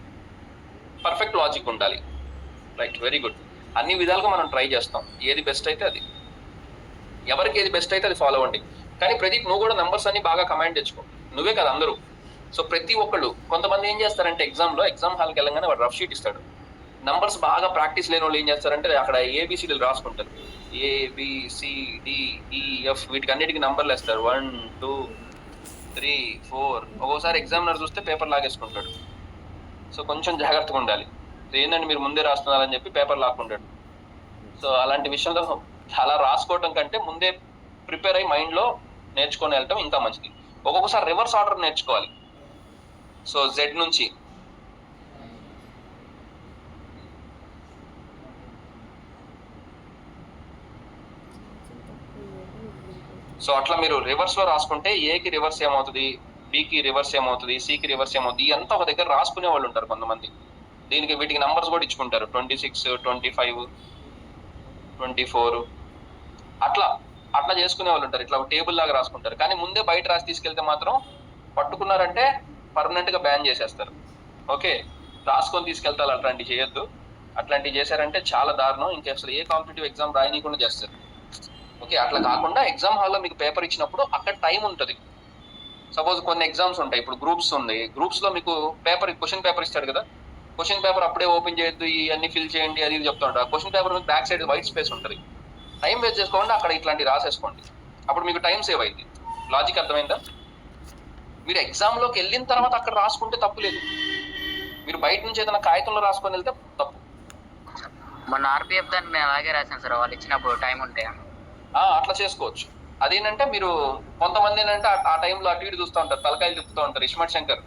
పర్ఫెక్ట్ లాజిక్ ఉండాలి. Right, very good. అన్ని విధాలుగా మనం ట్రై చేస్తాం, ఏది బెస్ట్ అయితే అది, ఎవరికి ఏది బెస్ట్ అయితే అది ఫాలో అవ్వండి. కానీ ప్రదీప్ నువ్వు కూడా నంబర్స్ అన్ని బాగా కమాండ్ తెచ్చుకో, నువ్వే కదా అందరూ. సో ప్రతి ఒక్కళ్ళు, కొంతమంది ఏం చేస్తారంటే ఎగ్జామ్ హాల్కి వెళ్ళగానే వాడు రఫ్ షీట్ ఇస్తాడు. నంబర్స్ బాగా ప్రాక్టీస్ లేని వాళ్ళు ఏం చేస్తారంటే అక్కడ ABCDలు రాసుకుంటారు, ABCDEF వీటికి అన్నిటికీ నంబర్లు వేస్తారు, 1 2 3 4. ఒక్కోసారి ఎగ్జామినర్ చూస్తే పేపర్ లాగేసుకుంటాడు. సో కొంచెం జాగ్రత్తగా ఉండాలి. ఏంటంటే మీరు ముందే రాస్తున్నారని చెప్పి పేపర్ లాక్కుంటాడు. సో అలాంటి విషయంలో చాలా రాసుకోవడం కంటే ముందే ప్రిపేర్ అయ్యి మైండ్ లో నేర్చుకొని వెళ్ళటం ఇంకా మంచిది. ఒక్కొక్కసారి రివర్స్ ఆర్డర్ నేర్చుకోవాలి. సో Z నుంచి సో అట్లా మీరు రివర్స్ లో రాసుకుంటే ఏకి రివర్స్ ఏమవుతుంది, బికి రివర్స్ ఏమవుతుంది, సికి రివర్స్ ఏమవుతుంది, ఇదంతా ఒక దగ్గర రాసుకునే వాళ్ళు ఉంటారు కొంతమంది. వీటికి నంబర్స్ కూడా ఇచ్చుకుంటారు, 26 25 24 అట్లా చేసుకునే వాళ్ళు ఉంటారు. ఇట్లా టేబుల్ లాగా రాసుకుంటారు. కానీ ముందే బయట రాసి తీసుకెళ్తే మాత్రం పట్టుకున్నారంటే పర్మనెంట్ గా బ్యాన్ చేసేస్తారు. ఓకే, రాసుకొని తీసుకెళ్తారు, అట్లాంటివి చేయొద్దు. అట్లాంటివి చేశారంటే చాలా దారుణం, ఇంకా అసలు ఏ కాంపిటేటివ్ ఎగ్జామ్ రాయనీయకుండా చేస్తారు. ఓకే, అట్లా కాకుండా ఎగ్జామ్ హాల్లో మీకు పేపర్ ఇచ్చినప్పుడు అక్కడ టైం ఉంటుంది. సపోజ్ కొన్ని ఎగ్జామ్స్ ఉంటాయి, ఇప్పుడు గ్రూప్స్ ఉంది, గ్రూప్స్ లో మీకు క్వశ్చన్ పేపర్ ఇస్తాడు కదా, క్వశ్చన్ పేపర్ అప్పుడే ఓపెన్ చేయొద్దు, ఇవన్నీ ఫిల్ చేయండి అది ఇది చెప్తా ఉంటారు. క్వశ్చన్ పేపర్ మీకు బ్యాక్ సైడ్ వైట్ స్పేస్ ఉంటుంది, టైం వేస్ట్ చేసుకోండి, అక్కడ ఇట్లాంటివి రాసేసుకోండి, అప్పుడు మీకు టైం సేవ్ అయింది. లాజిక్ అర్థమైందా? మీరు ఎగ్జామ్ లోకి వెళ్ళిన తర్వాత అక్కడ రాసుకుంటే తప్పు లేదు, మీరు బయట నుంచి ఏదైనా కాగితంలో రాసుకొని వెళ్తే తప్పు. మన RPF దాన్ని నేను అలాగే రాశాను సార్, వాళ్ళు ఇచ్చినప్పుడు టైం ఉంటే. అట్లా చేసుకోవచ్చు. అదేంటంటే మీరు కొంతమంది ఏంటంటే ఆ టైంలో అటు ఇటు చూస్తూ ఉంటారు, తలకాయలు తిప్పుతూ ఉంటారు. ఇస్మార్ట్ శంకర్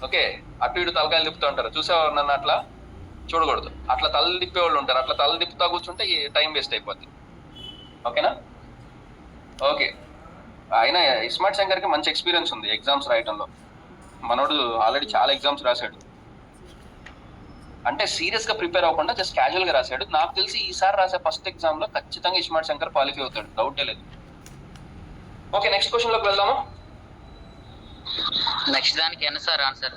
ఓకే, అటు ఇటు తలకాయలు తిప్పుతూ ఉంటారు, చూసేవారు నన్ను అట్లా చూడకూడదు. అట్లా తల తిప్పేవాళ్ళు ఉంటారు, అట్లా తల తిప్పుతా కూర్చుంటే టైం వేస్ట్ అయిపోద్ది. ఓకేనా? ఓకే, ఆయన ఇస్మార్ట్ శంకర్కి మంచి ఎక్స్పీరియన్స్ ఉంది ఎగ్జామ్స్ రాయటంలో. మనోడు ఆల్రెడీ చాలా ఎగ్జామ్స్ రాశాడు. అంటే సీరియస్ గా ప్రిపేర్ అవ్వకుండా జస్ట్ క్యాజువల్ గా రాశాడు. నాకు తెలిసి ఈసారి రాసే ఫస్ట్ ఎగ్జామ్ లో ఖచ్చితంగా ఇస్మార్ట్ శంకర్ క్వాలిఫై అవుతాడు, డౌటే లేదు. ఓకే, నెక్స్ట్ క్వశ్చన్ లోకి వెళ్దాము. నెక్స్ట్ దానికి ఎన్ని సార్ ఆన్సర్?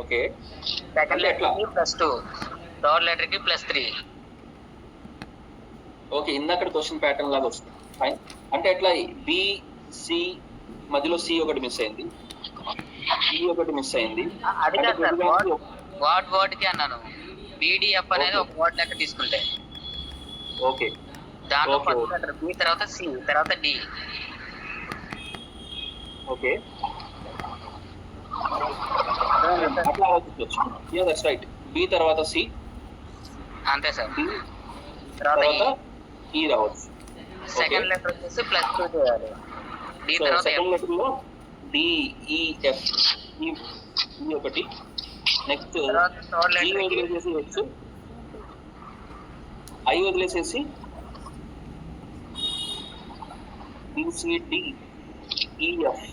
ఓకే, సెకండ్ అంటే ఎట్లా? లెటర్ కి +2, థర్డ్ లెటర్ కి +3. ఓకే, ఇందాక క్వశ్చన్ ప్యాటర్న్ లాగా వస్తుంది. ఫైన్. అంటే ఎట్లా బి సి మధ్యలో సి ఒకటి మిస్ అయింది, ఈ ఒకటి మిస్ అయింది. అది అంటే కాదు సార్, ప్రతిదానికి వర్డ్ కి అన్నాను. BDF అనేది ఒక వర్డ్ లెక్క తీసుకుంటే ఓకే దాంట్లో Okay, first okay. Letter B, తర్వాత C, తర్వాత D. ఓకే, అట్లా ఆలోచించవచ్చు. Yeah that's right. బి తర్వాత సి, అంతే సార్. డి తర్వాత తర్వాత ఈ రావచ్చు. సెకండ్ లెటర్ వచ్చేసి +2 చేయాలి. D సో తర్వాత సెకండ్ F. లెటర్ లో డిఈఎఫ్ ఈ ఒకటి, నెక్స్ట్ తర్వాత థర్డ్ జీ లెటర్ కి వదిలేసేసి వచ్చు, ఐ వదిలేసేసి బిసిడిఈఎఫ్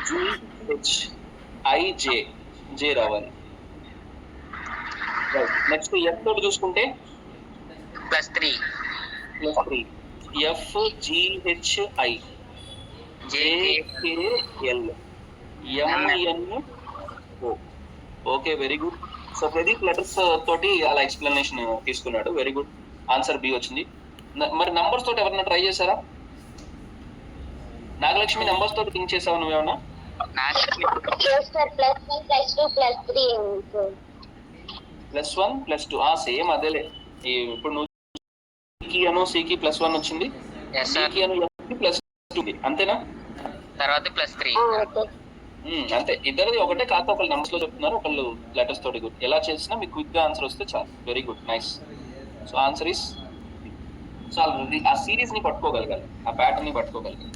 జిహెచ్ ఐజే జే రావాలి. నెక్స్ట్ ఎఫ్ తోటి చూసుకుంటే +3 +3, F GHI JKL MNO. Okay, very good. So Pradeep letters తోటి అలా ఎక్స్ప్లెనేషన్ తీసుకున్నాడు. వెరీ గుడ్, ఆన్సర్ బి వచ్చింది. మరి నంబర్స్ తోటి ఎవరైనా ట్రై చేశారా? నాగలక్ష్మి, నంబర్స్ తోటి థింక్ చేసావు నువ్వేమన్నా? Yes, sir. +1, +2, +3 ఉంది సార్. +1 +2 సేమ్ అదేలే. ఇప్పుడు నువ్వు కి అను సికి +1 వచ్చింది, ఎస్ సార్. కి అను ఎఫ్కి +2 ఉంది, అంతేనా? తర్వాత +3. ఓకే. అంతే, ఇద్దరిది ఒకటే. కాకపోతే ఒకళ్ళు నంబర్స్ లో చెప్తున్నారు, ఒకళ్ళు లెటర్స్ తోటి. గుడ్. ఎలా చేసినా మీకు క్విక్ గా ఆన్సర్ వస్తే చాలు. Very good, nice. So answer is, so ఆ సిరీస్ ని పట్టుకోగలగాలి, ఆ ప్యాటర్న్ ని పట్టుకోగలగాలి.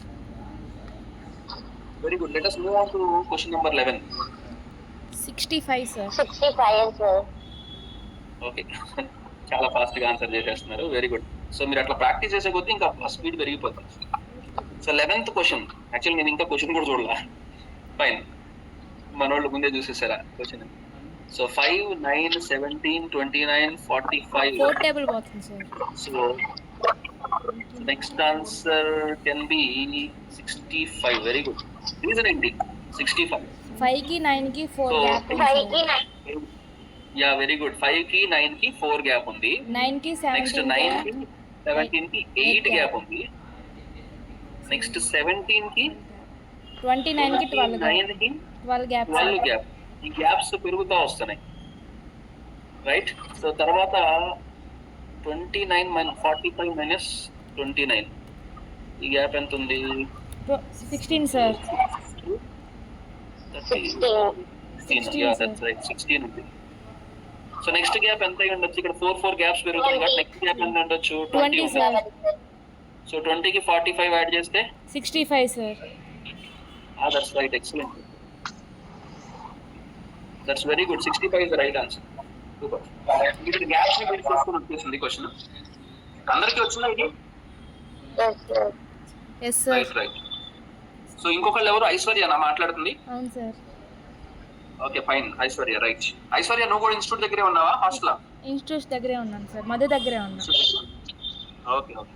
Very good. Let us move on to question number 11. 65 sir. 65 sir. Okay, చాలా ఫాస్ట్ గా ఆన్సర్ చేసేస్తున్నారు. Very good. సో మీరు అట్లా ప్రాక్టీస్ చేసే కొద్దీ ఇంకా స్పీడ్ పెరిగిపోతుంది. సో 11th క్వశ్చన్, యాక్చువల్ నేను ఇంకా క్వశ్చన్ కూడా చూడలా. ఫైన్, మనోళ్ళు ముందే చూసేసారా క్వశ్చన్? సో 5, 9, 17, 29, 45. 4 టేబుల్ పోతుంది sir. So next answer can be 65. Very good. Reason ఏంటి 65? 5 కి 9 కి 4 So, గ్యాప్ 5 ఉంది కి సార్. 9. Yeah, very good. 5 కి 9 కి 4 గ్యాప్ ఉంది. 9 కి నెక్స్ట్ 17 9 కి 17 కి 8 గ్యాప్ ఉంది. నెక్స్ట్ 17 కి 29 కి 12 9 కి 12 గ్యాప్ 12 గ్యాప్. ఈ గ్యాప్స్ పెరుగుతూ వస్తున్నాయి, రైట్? సో తర్వాత 29 - 45 - 29, ఈ గ్యాప్ ఎంత ఉంది? 16 సార్. 16. యా దట్స్ రైట్, 16 ఉంది. సో నెక్స్ట్ గ్యాప్ ఎంత అయి ఉండొచ్చు? ఇక్కడ 4 గ్యాప్స్ పెరుగుతుంది కదా. నెక్స్ట్ గ్యాప్ ఎంత ఉండొచ్చు? 20 సార్. సో 20 కి 45 యాడ్ చేస్తే 65 sir. That's right, excellent. That's very good. 65 is the right answer. Super. ఇక్కడ గ్యాప్స్ ని బిల్డ్ చేసుకొని వచ్చేసింది క్వశ్చన్. అందరికీ వచ్చిందా ఇది? Yes, sir. Yes sir. Right right. So ఇంకొకళ్ళు ఎవరు? ఐశ్వర్య నా మాట్లాడుతుంది? అవును sir. Okay, fine. Aishwarya, right. Aishwarya, నువ్వు కూడా ఇన్స్టిట్యూట్ దగ్గరే ఉన్నావా, హాస్టల్? ఇన్స్టిట్యూట్ దగ్గరే ఉన్నాను సార్, మధు దగ్గరే ఉన్నాను. Okay okay,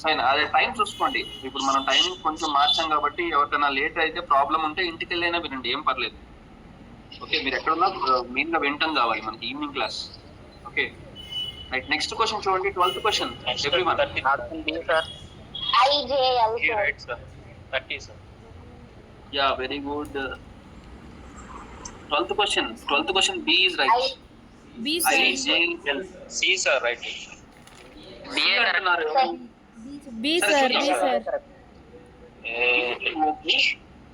fine. అదే టైం చూసుకోండి. ఇప్పుడు మనం టైమింగ్ కొంచెం మార్చాం కాబట్టి ఎవరికైనా లేట్ అయితే ప్రాబ్లం ఉంటే ఇంటికి వెళ్ళైనా వినండి, ఏం పర్లేదు. ఓకే, మీరు ఎక్కడున్నా మెయిన్ గా వింటాం కావాలి మనకి evening class. Okay right. Next question చూడండి, 12th question. Everyone. Option B sir. IJL, sir. Right sir. 30 sir. Yeah, very good. 12th question B is right. B sir. IJL. C sir, right. B అంటున్నారు. B sir. B sir.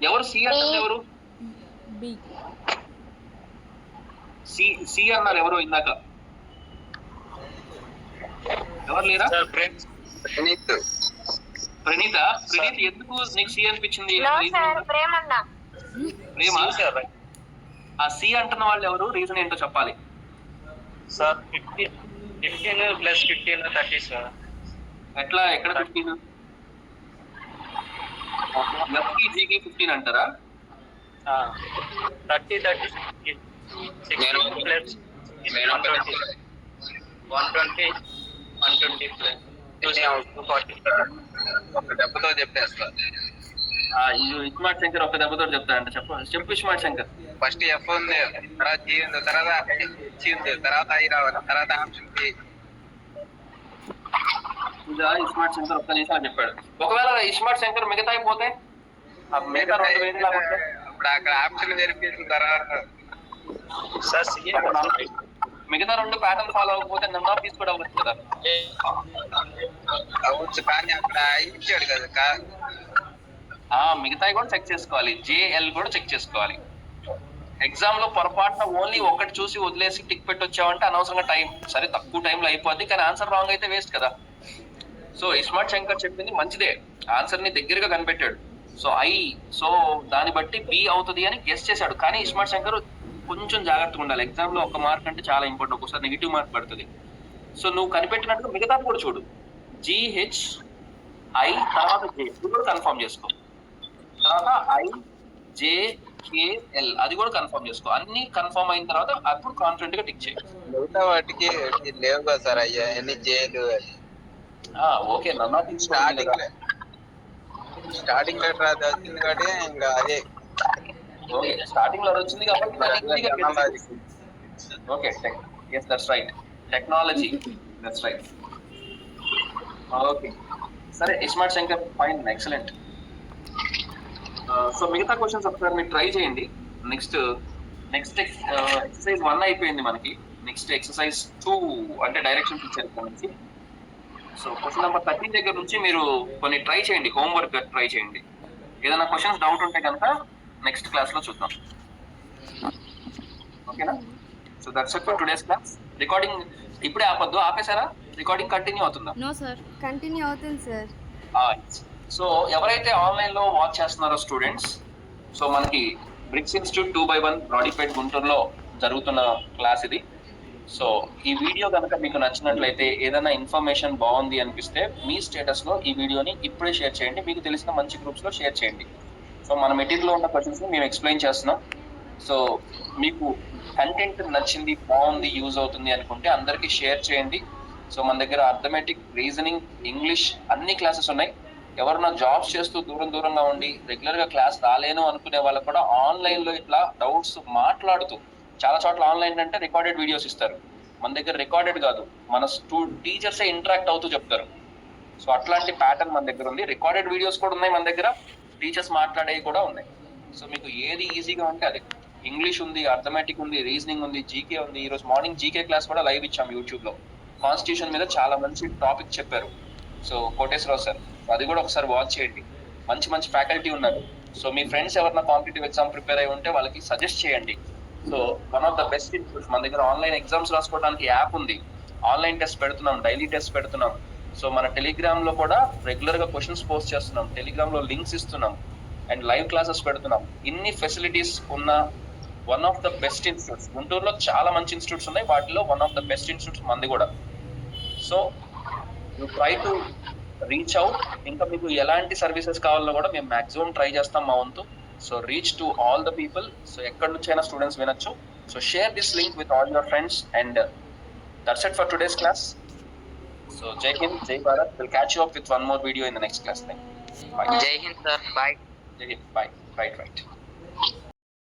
ఎవరు C అంటారు? ఎవరు B. C అన్నారు ఎవరు ఇందాక? ఎవరు లేరా? Sir Praneeth. Praneetha. Praneeth, ఎందుకు నీకు సి అనిపించింది? No, sir. ప్రేమన్న. ప్రేమ. Sir, right. ఆ సి అంటున్న వాళ్ళు ఎవరు? రీజన్ ఏంటో చెప్పాలి. Sir 15 + 15 30 sir. ఎట్లా? ఎక్కడ 15? ఎఫ్కి జీకి 15 అంటారా? 30 30 16 ప్లస్ 120 ప్లస్ 240. ఒక దెబ్బతో చెప్పేస్తా. ఇస్మార్ట్ శంకర్ ఒక దెబ్బతో చెప్తారంట. చెప్పు ఇస్మార్ట్ శంకర్. ఫస్ట్ ఎఫ్ ఉంది, తర్వాత జీ ఉంది, తర్వాత హెచ్ ఉంది, తర్వాత ఐ రావాలి, తర్వాత ఆప్షన్ బి. ఇదా ఇస్మార్ట్ శంకర్ ఒక్క నిమిషం చెప్పాడు. ఒకవేళ ఇస్మార్ట్ శంకర్ మిగతా అయిపోతే ఆ మిగతా రెండు వేలు పోతే అప్పుడు అక్కడ ఆప్షన్ వెరిఫికేషన్ తర్వాత సార్ సిఏ మిగతా రెండు ప్యాటర్న్ ఫాలో అవ్వకపోతే నన్ను తీసుకోవడం అవ్వచ్చు కదా. అవ్వచ్చు, కానీ అక్కడ ఇచ్చాడు కదా. మిగతాయి కూడా చెక్ చేసుకోవాలి, జేఎల్ కూడా చెక్ చేసుకోవాలి. ఎగ్జామ్ లో పొరపాటున ఓన్లీ ఒకటి చూసి వదిలేసి టిక్ పెట్టి వచ్చావంటే అనవసరంగా టైం, సరే తక్కువ టైంలో అయిపోద్ది, కానీ ఆన్సర్ రాంగ్ అయితే వేస్ట్ కదా. సో ఇస్మార్ట్ శంకర్ చెప్పింది మంచిదే, ఆన్సర్ ని దగ్గరగా కనిపెట్టాడు. సో దాన్ని బట్టి బి అవుతుంది అని గెస్ చేశాడు. కానీ ఇస్మార్ట్ శంకర్ కొంచెం జాగ్రత్తగా ఉండాలి, ఎగ్జామ్ లో ఒక మార్క్ అంటే చాలా ఇంపార్టెంట్, ఒకసారి నెగిటివ్ మార్క్ పడుతుంది. సో నువ్వు కనిపెట్టినట్టుగా మిగతా కూడా చూడు, జిహెచ్ ఐ తర్వాత జే కూడా కన్ఫర్మ్ చేసుకో, తర్వాత ఐ జే కేఎల్ అది కూడా కన్ఫర్మ్ చేసుకో. అన్ని కన్ఫర్మ్ అయిన తర్వాత అప్పుడు కాన్ఫిడెంట్ గా టిక్ చేయి. మిగతా వాటికి లేవు కదా సార్, అయ్యా ఎన్ని జేలు. ఓకే నన్నా స్టార్టింగ్ లెటర్ అది వచ్చింది కాబట్టి ఇంకా అదే. ఓకే స్టార్టింగ్ లో వచ్చింది కాబట్టి okay yes that's right, technology that's right. Okay సరే iSmart Shankar fine, excellent. So మిగతా క్వశ్చన్స్ ఒకసారి మీరు ట్రై చేయండి. నెక్స్ట్ ఎక్సర్సైజ్ 1 అయిపోయింది మనకి. నెక్స్ట్ ఎక్సర్సైజ్ 2 అంటే డైరెక్షన్స్ ఇచ్చారు ఇక్కడ నుంచి. సో క్వశ్చన్ నెంబర్ 13 దగ్గర నుంచి మీరు కొన్ని ట్రై చేయండి, హోంవర్క్ ట్రై చేయండి. ఏదైనా క్వశ్చన్స్ డౌట్ ఉంటే కనుక నెక్స్ట్ క్లాస్ లో చూద్దాం, ఓకేనా? So that's it for today's class. Recording ఇప్పుడే ఆపొద్దు, ఆపేసారా? రికార్డింగ్ కంటిన్యూ అవుతుందా? నో సార్, కంటిన్యూ అవుతుంది సార్. సో ఎవరైతే ఆన్లైన్ లో వాచ్ చేస్తున్నారో స్టూడెంట్స్, సో మనకి బ్రిక్స్ ఇన్స్టిట్యూట్ 2/1 బ్రాడీపేట్ గుంటూరులో జరుగుతున్న క్లాస్ ఇది. సో ఈ వీడియో కనుక మీకు నచ్చినట్లయితే, ఏదైనా ఇన్ఫర్మేషన్ బాగుంది అనిపిస్తే మీ స్టేటస్ లో ఈ వీడియోని ఇప్పుడే షేర్ చేయండి, మీకు తెలిసిన మంచి గ్రూప్స్ లో షేర్ చేయండి. సో మన మెటీరియల్ లో ఉన్న క్వశ్చన్స్ ని మేము ఎక్స్ప్లెయిన్ చేస్తున్నాం. సో మీకు కంటెంట్ నచ్చింది, బాగుంది, యూజ్ అవుతుంది అనుకుంటే అందరికీ షేర్ చేయండి. సో మన దగ్గర అర్థమెటిక్, రీజనింగ్, ఇంగ్లీష్ అన్ని క్లాసెస్ ఉన్నాయి. ఎవరన్నా జాబ్స్ చేస్తూ దూరంగా ఉండి రెగ్యులర్ గా క్లాస్ రాలేను అనుకునే వాళ్ళకు కూడా ఆన్లైన్ లో ఇట్లా డౌట్స్ మాట్లాడుతూ, చాలా చోట్ల ఆన్లైన్ అంటే రికార్డెడ్ వీడియోస్ ఇస్తారు, మన దగ్గర రికార్డెడ్ కాదు, మన టీచర్సే ఇంటరాక్ట్ అవుతూ చెప్తారు. సో అట్లాంటి ప్యాటర్న్ మన దగ్గర ఉంది. రికార్డెడ్ వీడియోస్ కూడా ఉన్నాయి మన దగ్గర, టీచర్స్ మాట్లాడేవి కూడా ఉన్నాయి. సో మీకు ఏది ఈజీగా ఉంటే అది. ఇంగ్లీష్ ఉంది, అర్థమెటిక్ ఉంది, రీజనింగ్ ఉంది, జీకే ఉంది. ఈ రోజు మార్నింగ్ జీకే క్లాస్ కూడా లైవ్ ఇచ్చాం యూట్యూబ్ లో. కాన్స్టిట్యూషన్ మీద చాలా మంచి టాపిక్ చెప్పారు సో కోటేశ్వరరావు సార్, అది కూడా ఒకసారి వాచ్ చేయండి. మంచి ఫ్యాకల్టీ ఉన్నారు. సో మీ ఫ్రెండ్స్ ఎవరైనా కాంపిటేటివ్ ఎగ్జామ్ ప్రిపేర్ అయి ఉంటే వాళ్ళకి సజెస్ట్ చేయండి. So one of the best institutes మన దగ్గర. ఆన్లైన్ ఎగ్జామ్స్ రాసుకోవడానికి యాప్ ఉంది, ఆన్లైన్ టెస్ట్ పెడుతున్నాం, డైలీ టెస్ట్ పెడుతున్నాం. సో మన టెలిగ్రామ్ లో కూడా రెగ్యులర్ గా క్వశ్చన్స్ పోస్ట్ చేస్తున్నాం, టెలిగ్రామ్ లో లింక్స్ ఇస్తున్నాం, అండ్ లైవ్ క్లాసెస్ పెడుతున్నాం. ఇన్ని ఫెసిలిటీస్ ఉన్న one of the best institutes. గుంటూరులో చాలా మంచి ఇన్స్టిట్యూట్స్ ఉన్నాయి, వాటిలో one of the best institutes మంది కూడా. So you try to reach out. ఇంకా మీకు ఎలాంటి సర్వీసెస్ కావాలో కూడా మేము మాక్సిమం ట్రై చేస్తాం మా వంతు. So reach to all the people. So ఎక్కడి నుంచి అయినా స్టూడెంట్స్ వినొచ్చు. So share this link with all your friends and that's it for today's class. So Jai Hind, Jai Bharat. We'll catch you up with one more video in the next class. Bye. Jai Hind sir, bye. Jai Hind, bye. Right.